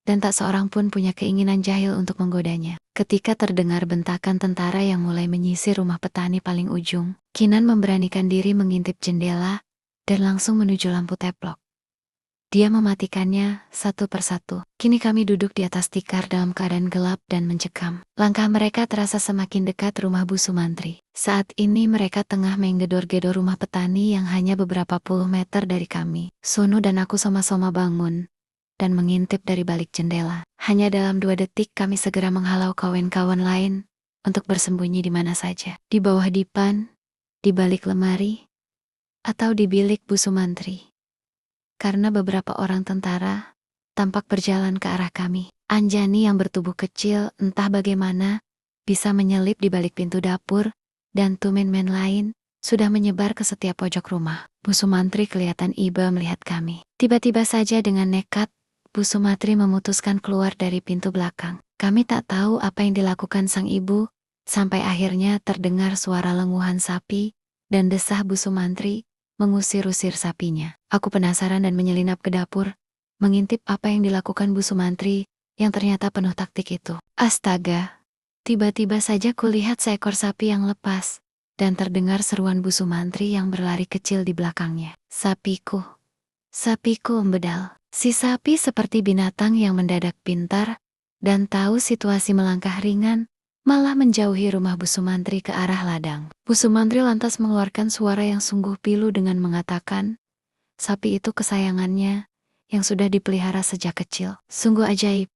dan tak seorang pun punya keinginan jahil untuk menggodanya. Ketika terdengar bentakan tentara yang mulai menyisir rumah petani paling ujung, Kinan memberanikan diri mengintip jendela dan langsung menuju lampu teplok. Dia mematikannya satu persatu. Kini kami duduk di atas tikar dalam keadaan gelap dan mencekam. Langkah mereka terasa semakin dekat rumah Bu Sumantri. Saat ini mereka tengah menggedor-gedor rumah petani yang hanya beberapa puluh meter dari kami. Sunu dan aku sama-sama bangun dan mengintip dari balik jendela. Hanya dalam 2 detik kami segera menghalau kawan-kawan lain untuk bersembunyi di mana saja. Di bawah dipan, di balik lemari, atau di bilik Bu Sumantri. Karena beberapa orang tentara tampak berjalan ke arah kami. Anjani yang bertubuh kecil entah bagaimana bisa menyelip di balik pintu dapur, dan tumen-men lain sudah menyebar ke setiap pojok rumah. Bu Sumantri kelihatan iba melihat kami. Tiba-tiba saja dengan nekat, Bu Sumantri memutuskan keluar dari pintu belakang. Kami tak tahu apa yang dilakukan sang ibu, sampai akhirnya terdengar suara lenguhan sapi, dan desah Bu Sumantri mengusir-usir sapinya. Aku penasaran dan menyelinap ke dapur, mengintip apa yang dilakukan Bu Sumantri, yang ternyata penuh taktik itu. Astaga! Tiba-tiba saja kulihat seekor sapi yang lepas, dan terdengar seruan Bu Sumantri yang berlari kecil di belakangnya. Sapiku! Sapiku membedal. Si sapi seperti binatang yang mendadak pintar dan tahu situasi melangkah ringan, malah menjauhi rumah Bu Sumantri ke arah ladang. Bu Sumantri lantas mengeluarkan suara yang sungguh pilu dengan mengatakan, sapi itu kesayangannya yang sudah dipelihara sejak kecil. Sungguh ajaib.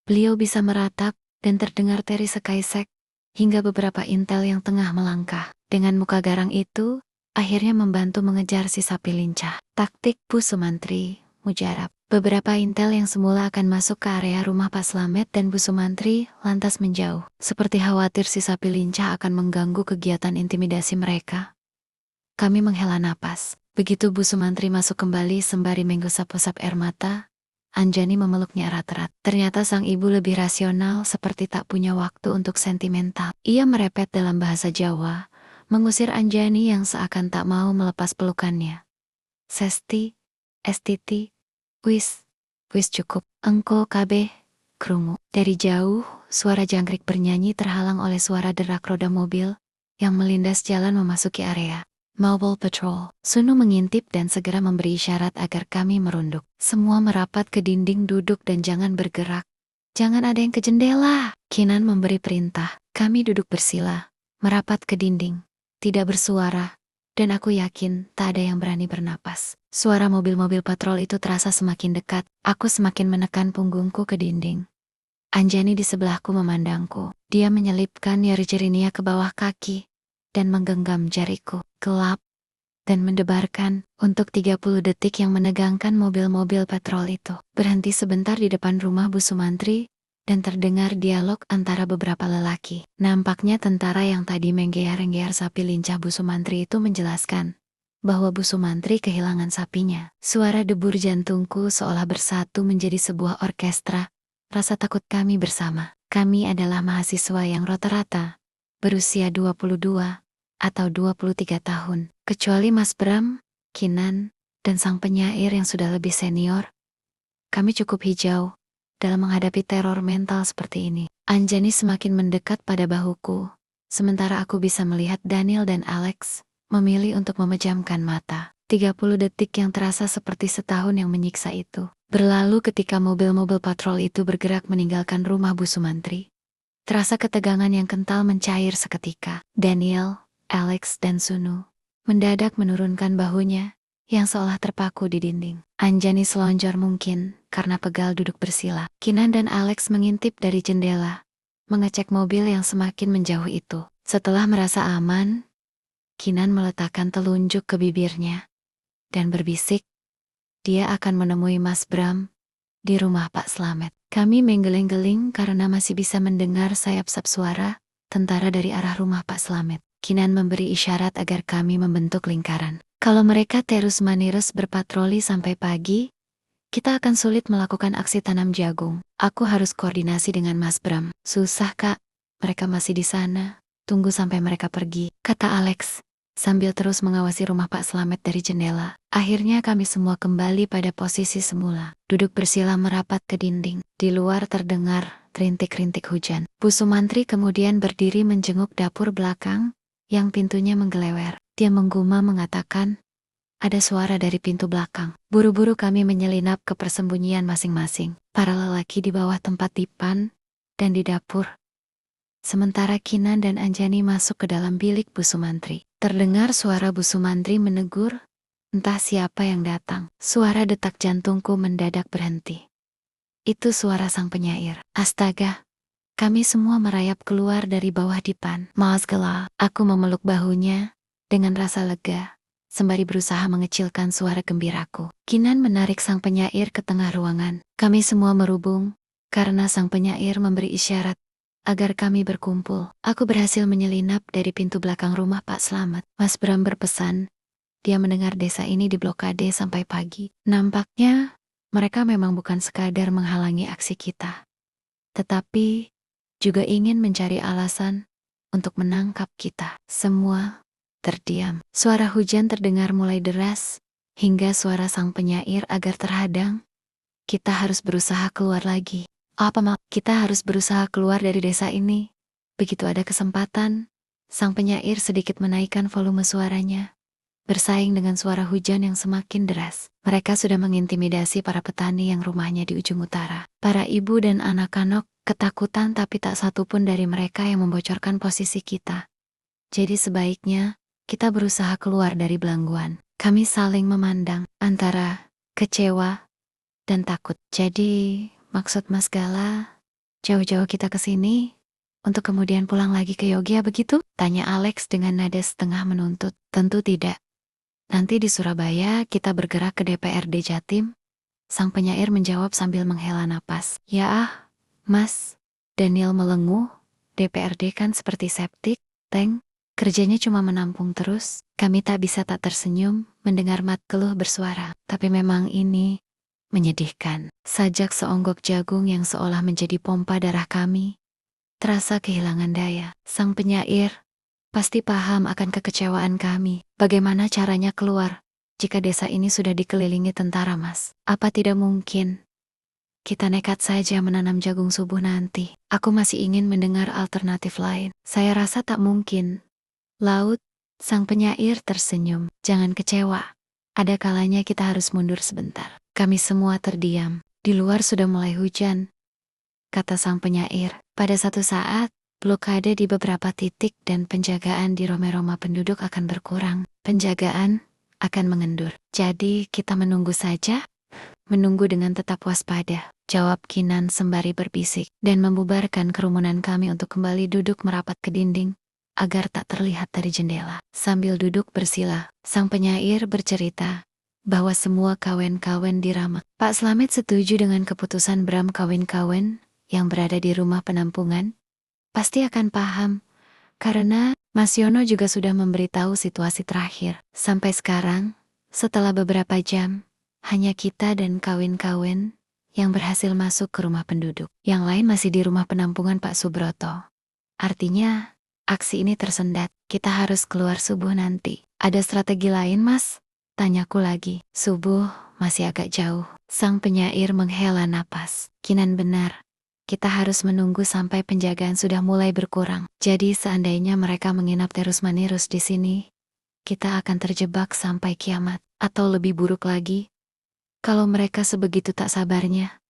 Beliau bisa meratap dan terdengar teri sekaisek hingga beberapa intel yang tengah melangkah. Dengan muka garang itu, akhirnya membantu mengejar si sapi lincah. Taktik Bu Sumantri mujarab. Beberapa intel yang semula akan masuk ke area rumah Pak Slamet dan Bu Sumantri lantas menjauh, seperti khawatir si sapi lincah akan mengganggu kegiatan intimidasi mereka. Kami menghela napas. Begitu Bu Sumantri masuk kembali sembari menggusap-usap air mata, Anjani memeluknya erat-erat. Ternyata sang ibu lebih rasional, seperti tak punya waktu untuk sentimental. Ia merepet dalam bahasa Jawa, mengusir Anjani yang seakan tak mau melepas pelukannya. Sesti, Estiti, wis cukup, engko kabeh, krungu. Dari jauh, suara jangkrik bernyanyi terhalang oleh suara derak roda mobil yang melindas jalan memasuki area Mobile Patrol. Sunu mengintip dan segera memberi isyarat agar kami merunduk. Semua merapat ke dinding duduk dan jangan bergerak. Jangan ada yang ke jendela. Kinan memberi perintah. Kami duduk bersila, merapat ke dinding, tidak bersuara, dan aku yakin tak ada yang berani bernapas. Suara mobil-mobil patrol itu terasa semakin dekat. Aku semakin menekan punggungku ke dinding. Anjani di sebelahku memandangku. Dia menyelipkan jari-jarinya ke bawah kaki dan menggenggam jariku. Gelap dan mendebarkan untuk 30 detik yang menegangkan. Mobil-mobil patrol itu berhenti sebentar di depan rumah Bu Sumantri dan terdengar dialog antara beberapa lelaki. Nampaknya tentara yang tadi menggeyar-geyar sapi lincah Bu Sumantri itu menjelaskan bahwa Bu Sumantri kehilangan sapinya. Suara debur jantungku seolah bersatu menjadi sebuah orkestra. Rasa takut kami bersama. Kami adalah mahasiswa yang rata-rata berusia 22 atau 23 tahun. Kecuali Mas Bram, Kinan, dan sang penyair yang sudah lebih senior, kami cukup hijau dalam menghadapi teror mental seperti ini. Anjani semakin mendekat pada bahuku, sementara aku bisa melihat Daniel dan Alex memilih untuk memejamkan mata. 30 detik yang terasa seperti setahun yang menyiksa itu berlalu ketika mobil-mobil patrol itu bergerak meninggalkan rumah Bu Sumantri. Terasa ketegangan yang kental mencair seketika. Daniel, Alex, dan Sunu mendadak menurunkan bahunya yang seolah terpaku di dinding. Anjani selonjor mungkin karena pegal duduk bersila. Kinan dan Alex mengintip dari jendela, mengecek mobil yang semakin menjauh itu. Setelah merasa aman, Kinan meletakkan telunjuk ke bibirnya dan berbisik, dia akan menemui Mas Bram di rumah Pak Slamet. Kami menggeleng-geleng karena masih bisa mendengar sayap-sayap suara tentara dari arah rumah Pak Slamet. Kinan memberi isyarat agar kami membentuk lingkaran. Kalau mereka terus-menerus berpatroli sampai pagi, kita akan sulit melakukan aksi tanam jagung. Aku harus koordinasi dengan Mas Bram. Susah, Kak. Mereka masih di sana. Tunggu sampai mereka pergi, kata Alex, sambil terus mengawasi rumah Pak Slamet dari jendela. Akhirnya kami semua kembali pada posisi semula. Duduk bersila merapat ke dinding. Di luar terdengar rintik-rintik hujan. Bu Sumantri kemudian berdiri menjenguk dapur belakang yang pintunya menggelewer. Dia menggumam mengatakan, ada suara dari pintu belakang. Buru-buru kami menyelinap ke persembunyian masing-masing. Para lelaki di bawah tempat dipan dan di dapur. Sementara Kinan dan Anjani masuk ke dalam bilik Bu Sumantri. Terdengar suara Bu Sumantri menegur, entah siapa yang datang. Suara detak jantungku mendadak berhenti. Itu suara sang penyair. Astaga. Kami semua merayap keluar dari bawah dipan. Maazgallah, aku memeluk bahunya dengan rasa lega, sembari berusaha mengecilkan suara gembiraku. Kinan menarik sang penyair ke tengah ruangan. Kami semua merubung, karena sang penyair memberi isyarat agar kami berkumpul. Aku berhasil menyelinap dari pintu belakang rumah Pak Slamet. Mas Bram berpesan, dia mendengar desa ini diblokade sampai pagi. Nampaknya, mereka memang bukan sekadar menghalangi aksi kita, tetapi juga ingin mencari alasan untuk menangkap kita. Semua terdiam. Suara hujan terdengar mulai deras, hingga suara sang penyair agar terhadang. Kita harus berusaha keluar lagi. Kita harus berusaha keluar dari desa ini. Begitu ada kesempatan, sang penyair sedikit menaikkan volume suaranya, bersaing dengan suara hujan yang semakin deras. Mereka sudah mengintimidasi para petani yang rumahnya di ujung utara. Para ibu dan anak-anak ketakutan, tapi tak satu pun dari mereka yang membocorkan posisi kita. Jadi sebaiknya kita berusaha keluar dari belangguan. Kami saling memandang antara kecewa dan takut. Jadi maksud Mas Gala, jauh-jauh kita ke sini untuk kemudian pulang lagi ke Yogyakarta begitu? Tanya Alex dengan nada setengah menuntut. Tentu tidak. Nanti di Surabaya kita bergerak ke DPRD Jatim Sang penyair menjawab sambil menghela napas. Ya Mas. Daniel melenguh. DPRD kan seperti septic tank. Kerjanya cuma menampung terus. Kami tak bisa tak tersenyum mendengar Mat Keluh bersuara. Tapi memang ini menyedihkan. Sajak seonggok jagung yang seolah menjadi pompa darah kami terasa kehilangan daya. Sang penyair pasti paham akan kekecewaan kami. Bagaimana caranya keluar jika desa ini sudah dikelilingi tentara, Mas? Apa tidak mungkin kita nekat saja menanam jagung subuh nanti? Aku masih ingin mendengar alternatif lain. Saya rasa tak mungkin. Laut, sang penyair tersenyum. Jangan kecewa. Ada kalanya kita harus mundur sebentar. Kami semua terdiam. Di luar sudah mulai hujan, kata sang penyair. Pada satu saat, blokade di beberapa titik dan penjagaan di rumah-rumah penduduk akan berkurang. Penjagaan akan mengendur. Jadi kita menunggu saja? Menunggu dengan tetap waspada, jawab Kinan sembari berbisik, dan membubarkan kerumunan kami untuk kembali duduk merapat ke dinding, agar tak terlihat dari jendela. Sambil duduk bersila, sang penyair bercerita bahwa semua kawen-kawen diramak. Pak Slamet setuju dengan keputusan Bram kawen-kawen yang berada di rumah penampungan. Pasti akan paham, karena Mas Yono juga sudah memberitahu situasi terakhir. Sampai sekarang, setelah beberapa jam, hanya kita dan kawen-kawen yang berhasil masuk ke rumah penduduk. Yang lain masih di rumah penampungan Pak Subroto. Artinya, aksi ini tersendat. Kita harus keluar subuh nanti. Ada strategi lain, Mas? Tanyaku lagi. Subuh masih agak jauh. Sang penyair menghela napas. Kinan benar. Kita harus menunggu sampai penjagaan sudah mulai berkurang. Jadi seandainya mereka menginap terus-menerus di sini, kita akan terjebak sampai kiamat. Atau lebih buruk lagi, kalau mereka sebegitu tak sabarnya,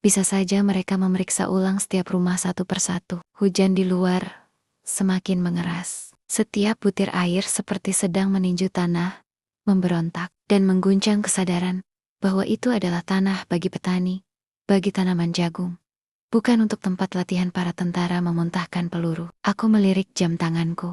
bisa saja mereka memeriksa ulang setiap rumah satu persatu. Hujan di luar semakin mengeras. Setiap butir air seperti sedang meninju tanah, memberontak, dan mengguncang kesadaran bahwa itu adalah tanah bagi petani, bagi tanaman jagung. Bukan untuk tempat latihan para tentara memuntahkan peluru. Aku melirik jam tanganku.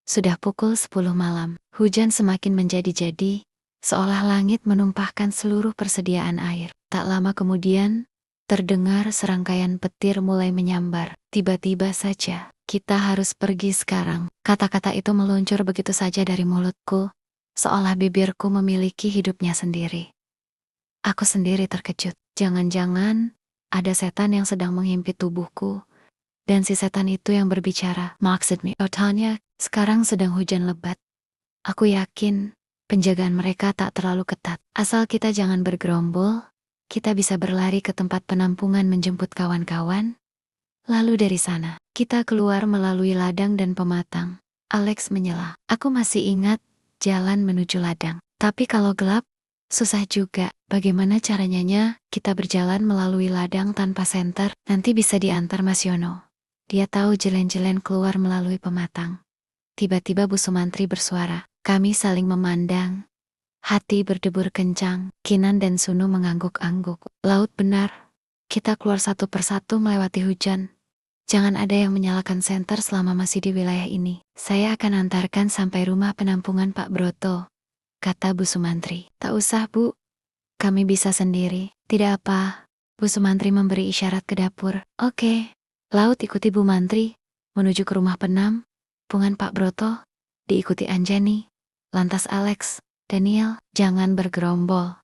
Sudah pukul 10 malam. Hujan semakin menjadi-jadi, seolah langit menumpahkan seluruh persediaan air. Tak lama kemudian, terdengar serangkaian petir mulai menyambar. Tiba-tiba saja, kita harus pergi sekarang. Kata-kata itu meluncur begitu saja dari mulutku, seolah bibirku memiliki hidupnya sendiri. Aku sendiri terkejut. Jangan-jangan ada setan yang sedang menghimpit tubuhku, dan si setan itu yang berbicara. Maksudnya, Tanya, sekarang sedang hujan lebat. Aku yakin penjagaan mereka tak terlalu ketat. Asal kita jangan bergerombol, kita bisa berlari ke tempat penampungan menjemput kawan-kawan. Lalu dari sana, kita keluar melalui ladang dan pematang. Alex menyela. Aku masih ingat jalan menuju ladang. Tapi kalau gelap, susah juga. Bagaimana caranya kita berjalan melalui ladang tanpa senter? Nanti bisa diantar Mas Yono. Dia tahu jelen-jelen keluar melalui pematang. Tiba-tiba Bu Sumantri bersuara. Kami saling memandang. Hati berdebur kencang. Kinan dan Sunu mengangguk-angguk. Laut benar. Kita keluar satu persatu melewati hujan. Jangan ada yang menyalakan senter selama masih di wilayah ini. Saya akan antarkan sampai rumah penampungan Pak Broto, kata Bu Sumantri. Tak usah, Bu. Kami bisa sendiri. Tidak apa. Bu Sumantri memberi isyarat ke dapur. Oke. Laut ikuti Bu Mantri menuju ke rumah penampungan Pak Broto. Diikuti Anjani. Lantas Alex, Daniel, jangan bergerombol.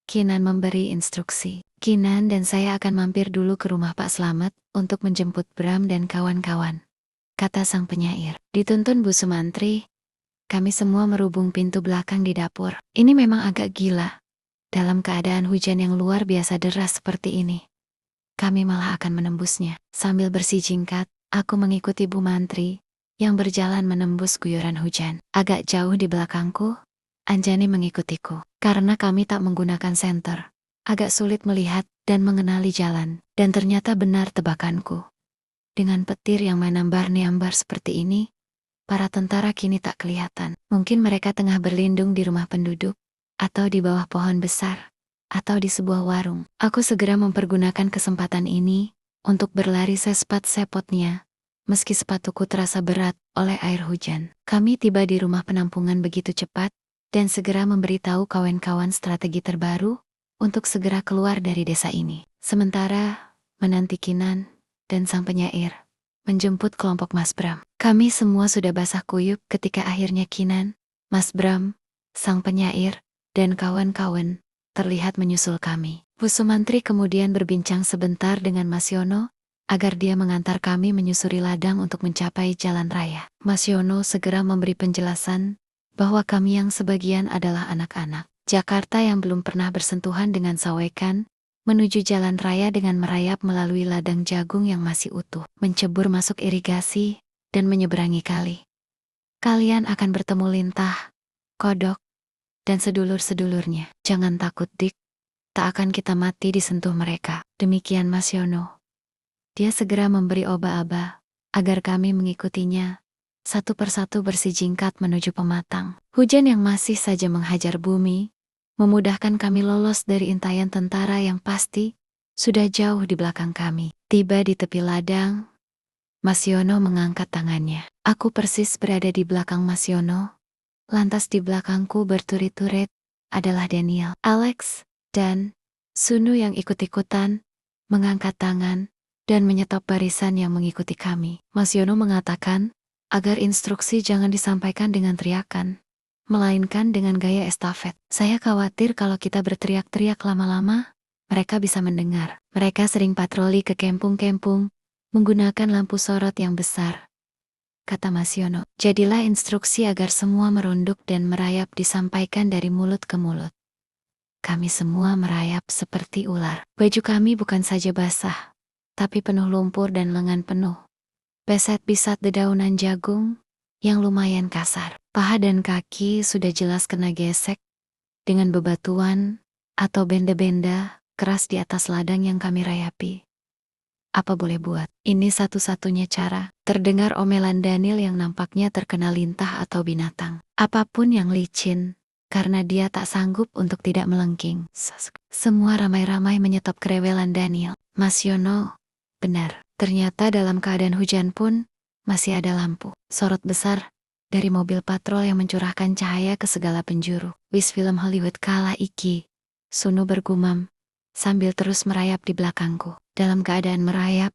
Kinan memberi instruksi. Kinan dan saya akan mampir dulu ke rumah Pak Slamet untuk menjemput Bram dan kawan-kawan, kata sang penyair. Dituntun Bu Sumantri, kami semua merubung pintu belakang di dapur. Ini memang agak gila. Dalam keadaan hujan yang luar biasa deras seperti ini, kami malah akan menembusnya. Sambil bersijingkat, aku mengikuti Bu Mantri yang berjalan menembus guyuran hujan. Agak jauh di belakangku, Anjani mengikutiku. Karena kami tak menggunakan senter, agak sulit melihat dan mengenali jalan. Dan ternyata benar tebakanku. Dengan petir yang menambar-niambar seperti ini, para tentara kini tak kelihatan. Mungkin mereka tengah berlindung di rumah penduduk, atau di bawah pohon besar, atau di sebuah warung. Aku segera mempergunakan kesempatan ini untuk berlari sesepat-sepotnya, meski sepatuku terasa berat oleh air hujan. Kami tiba di rumah penampungan begitu cepat, dan segera memberitahu kawan-kawan strategi terbaru untuk segera keluar dari desa ini. Sementara menanti Kinan dan sang penyair menjemput kelompok Mas Bram. Kami semua sudah basah kuyup ketika akhirnya Kinan, Mas Bram, sang penyair, dan kawan-kawan terlihat menyusul kami. Bu Sumantri kemudian berbincang sebentar dengan Mas Yono agar dia mengantar kami menyusuri ladang untuk mencapai jalan raya. Mas Yono segera memberi penjelasan bahwa kami yang sebagian adalah anak-anak Jakarta yang belum pernah bersentuhan dengan sawekan, menuju jalan raya dengan merayap melalui ladang jagung yang masih utuh, mencebur masuk irigasi, dan menyeberangi kali. Kalian akan bertemu Lintah, Kodok, dan sedulur-sedulurnya. Jangan takut, Dik. Tak akan kita mati disentuh mereka. Demikian Mas Yono. Dia segera memberi oba-aba agar kami mengikutinya. Satu persatu bersijingkat menuju pematang. Hujan yang masih saja menghajar bumi memudahkan kami lolos dari intayan tentara yang pasti sudah jauh di belakang kami. Tiba di tepi ladang, Mas Yono mengangkat tangannya. Aku persis berada di belakang Mas Yono. Lantas di belakangku berturit-turit adalah Daniel, Alex, dan Sunu yang ikut-ikutan mengangkat tangan dan menyetop barisan yang mengikuti kami. Mas Yono mengatakan agar instruksi jangan disampaikan dengan teriakan, melainkan dengan gaya estafet. Saya khawatir kalau kita berteriak-teriak lama-lama, mereka bisa mendengar. Mereka sering patroli ke kampung-kampung, menggunakan lampu sorot yang besar, kata Mas Yono. Jadilah instruksi agar semua merunduk dan merayap disampaikan dari mulut ke mulut. Kami semua merayap seperti ular. Baju kami bukan saja basah, tapi penuh lumpur dan lengan penuh beset-bisat dedaunan jagung yang lumayan kasar. Paha dan kaki sudah jelas kena gesek dengan bebatuan atau benda-benda keras di atas ladang yang kami rayapi. Apa boleh buat? Ini satu-satunya cara. Terdengar omelan Daniel yang nampaknya terkena lintah atau binatang. Apapun yang licin, karena dia tak sanggup untuk tidak melengking. Semua ramai-ramai menyetop kerewelan Daniel. Mas Yono, benar. Ternyata dalam keadaan hujan pun, masih ada lampu sorot besar dari mobil patrol yang mencurahkan cahaya ke segala penjuru. Wis film Hollywood kalah iki, Sunu bergumam, sambil terus merayap di belakangku. Dalam keadaan merayap,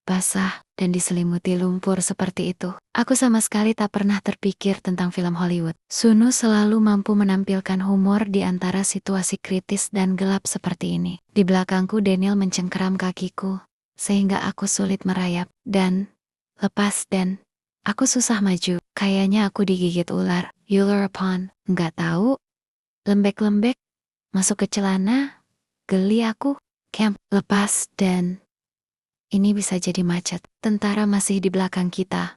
basah, dan diselimuti lumpur seperti itu, aku sama sekali tak pernah terpikir tentang film Hollywood. Sunu selalu mampu menampilkan humor di antara situasi kritis dan gelap seperti ini. Di belakangku Daniel mencengkeram kakiku, sehingga aku sulit merayap, dan lepas dan aku susah maju. Kayaknya aku digigit ular. Ular upon, nggak tahu. Lembek-lembek, masuk ke celana, geli aku. Camp, lepas dan ini bisa jadi macet. Tentara masih di belakang kita.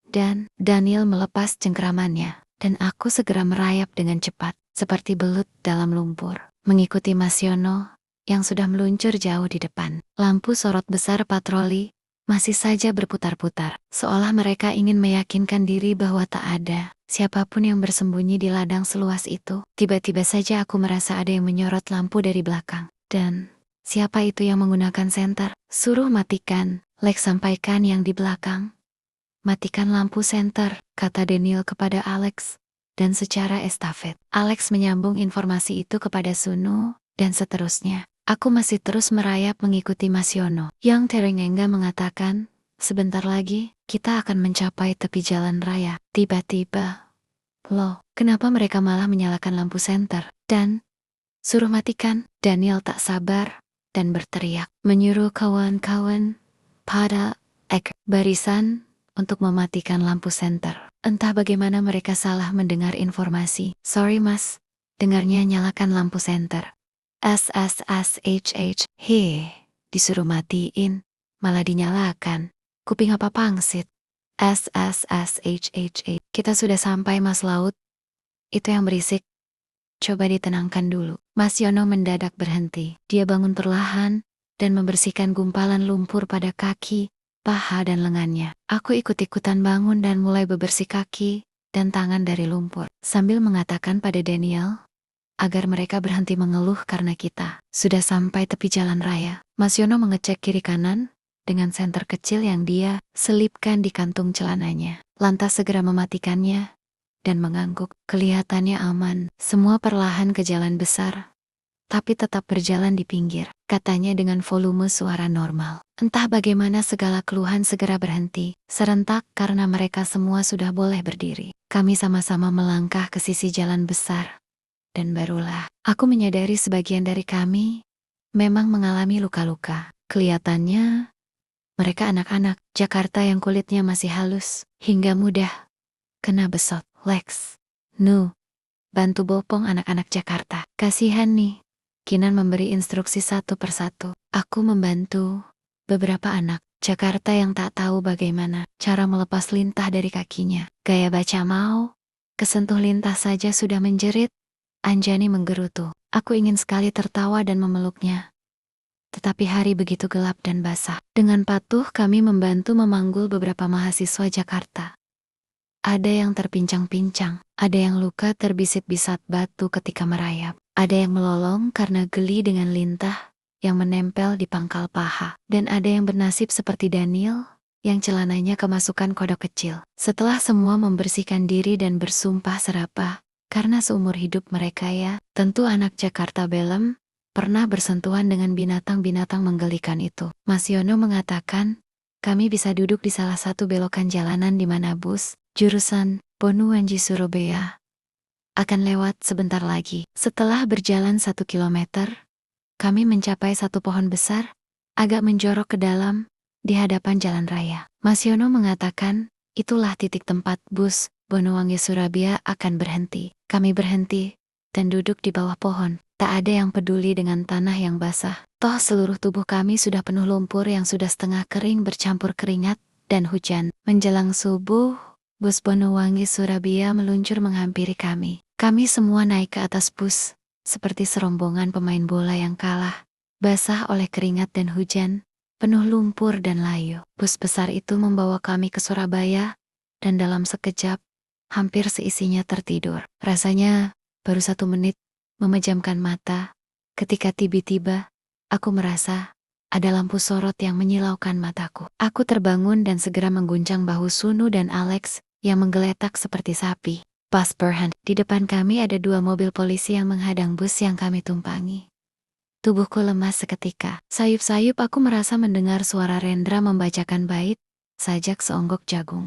Dan Daniel melepas cengkeramannya, dan aku segera merayap dengan cepat, seperti belut dalam lumpur, mengikuti Mas Yono yang sudah meluncur jauh di depan. Lampu sorot besar patroli masih saja berputar-putar, seolah mereka ingin meyakinkan diri bahwa tak ada siapapun yang bersembunyi di ladang seluas itu. Tiba-tiba saja aku merasa ada yang menyorot lampu dari belakang. Dan siapa itu yang menggunakan senter? Suruh matikan, Lex sampaikan yang di belakang. Matikan lampu senter, kata Daniel kepada Alex. Dan secara estafet, Alex menyambung informasi itu kepada Sunu, dan seterusnya. Aku masih terus merayap mengikuti Mas Yono, yang terengah-engah mengatakan, sebentar lagi, kita akan mencapai tepi jalan raya. Tiba-tiba, loh, kenapa mereka malah menyalakan lampu senter? Dan, suruh matikan. Daniel tak sabar, dan berteriak, menyuruh kawan-kawan pada barisan untuk mematikan lampu senter. Entah bagaimana mereka salah mendengar informasi. Sorry mas, dengarnya nyalakan lampu senter. SSSHH, disuruh matiin, malah dinyalakan. Kuping apa pangsit? SSSHH, kita sudah sampai Mas Laut. Itu yang berisik. Coba ditenangkan dulu. Mas Yono mendadak berhenti. Dia bangun perlahan, dan membersihkan gumpalan lumpur pada kaki, paha dan lengannya. Aku ikut-ikutan bangun dan mulai bebersih kaki dan tangan dari lumpur, sambil mengatakan pada Daniel agar mereka berhenti mengeluh karena kita sudah sampai tepi jalan raya. Mas Yono mengecek kiri kanan dengan senter kecil yang dia selipkan di kantung celananya. Lantas segera mematikannya dan mengangguk. Kelihatannya aman. Semua perlahan ke jalan besar. tapi tetap berjalan di pinggir, katanya dengan volume suara normal. Entah bagaimana segala keluhan segera berhenti, serentak karena mereka semua sudah boleh berdiri. Kami sama-sama melangkah ke sisi jalan besar. Dan barulah, aku menyadari sebagian dari kami memang mengalami luka-luka. Kelihatannya, mereka anak-anak Jakarta yang kulitnya masih halus, hingga mudah kena besot. Lex, Nu, bantu bopong anak-anak Jakarta. Kasihan nih. Kinan memberi instruksi satu persatu. Aku membantu beberapa anak Jakarta yang tak tahu bagaimana cara melepas lintah dari kakinya. Gaya baca mau, kesentuh lintah saja sudah menjerit. Anjani menggerutu. Aku ingin sekali tertawa dan memeluknya. Tetapi hari begitu gelap dan basah. Dengan patuh kami membantu memanggul beberapa mahasiswa Jakarta. Ada yang terpincang-pincang, ada yang luka terbisit-bisat batu ketika merayap, ada yang melolong karena geli dengan lintah yang menempel di pangkal paha, dan ada yang bernasib seperti Daniel yang celananya kemasukan kodok kecil. Setelah semua membersihkan diri dan bersumpah serapah, karena seumur hidup mereka ya, tentu anak Jakarta Belem, pernah bersentuhan dengan binatang-binatang menggelikan itu. Mas Yono mengatakan, kami bisa duduk di salah satu belokan jalanan di mana bus jurusan Bonuanji Surabaya akan lewat sebentar lagi. Setelah berjalan 1 kilometer, kami mencapai satu pohon besar, agak menjorok ke dalam, di hadapan jalan raya. Mas Yono mengatakan, itulah titik tempat bus Bonuanji Surabaya akan berhenti. Kami berhenti, dan duduk di bawah pohon. Tak ada yang peduli dengan tanah yang basah. Toh seluruh tubuh kami sudah penuh lumpur yang sudah setengah kering bercampur keringat dan hujan. Menjelang subuh, bus Bonuanji Surabaya meluncur menghampiri kami. Kami semua naik ke atas bus, seperti serombongan pemain bola yang kalah, basah oleh keringat dan hujan, penuh lumpur dan layu. Bus besar itu membawa kami ke Surabaya, dan dalam sekejap, hampir seisinya tertidur. Rasanya, baru 1 menit, memejamkan mata, ketika tiba-tiba, aku merasa, ada lampu sorot yang menyilaukan mataku. Aku terbangun dan segera mengguncang bahu Sunu dan Alex, yang menggeletak seperti sapi. Pas berhenti, di depan kami ada 2 mobil polisi yang menghadang bus yang kami tumpangi. Tubuhku lemas seketika. Sayup-sayup aku merasa mendengar suara Rendra membacakan bait, sajak seonggok jagung.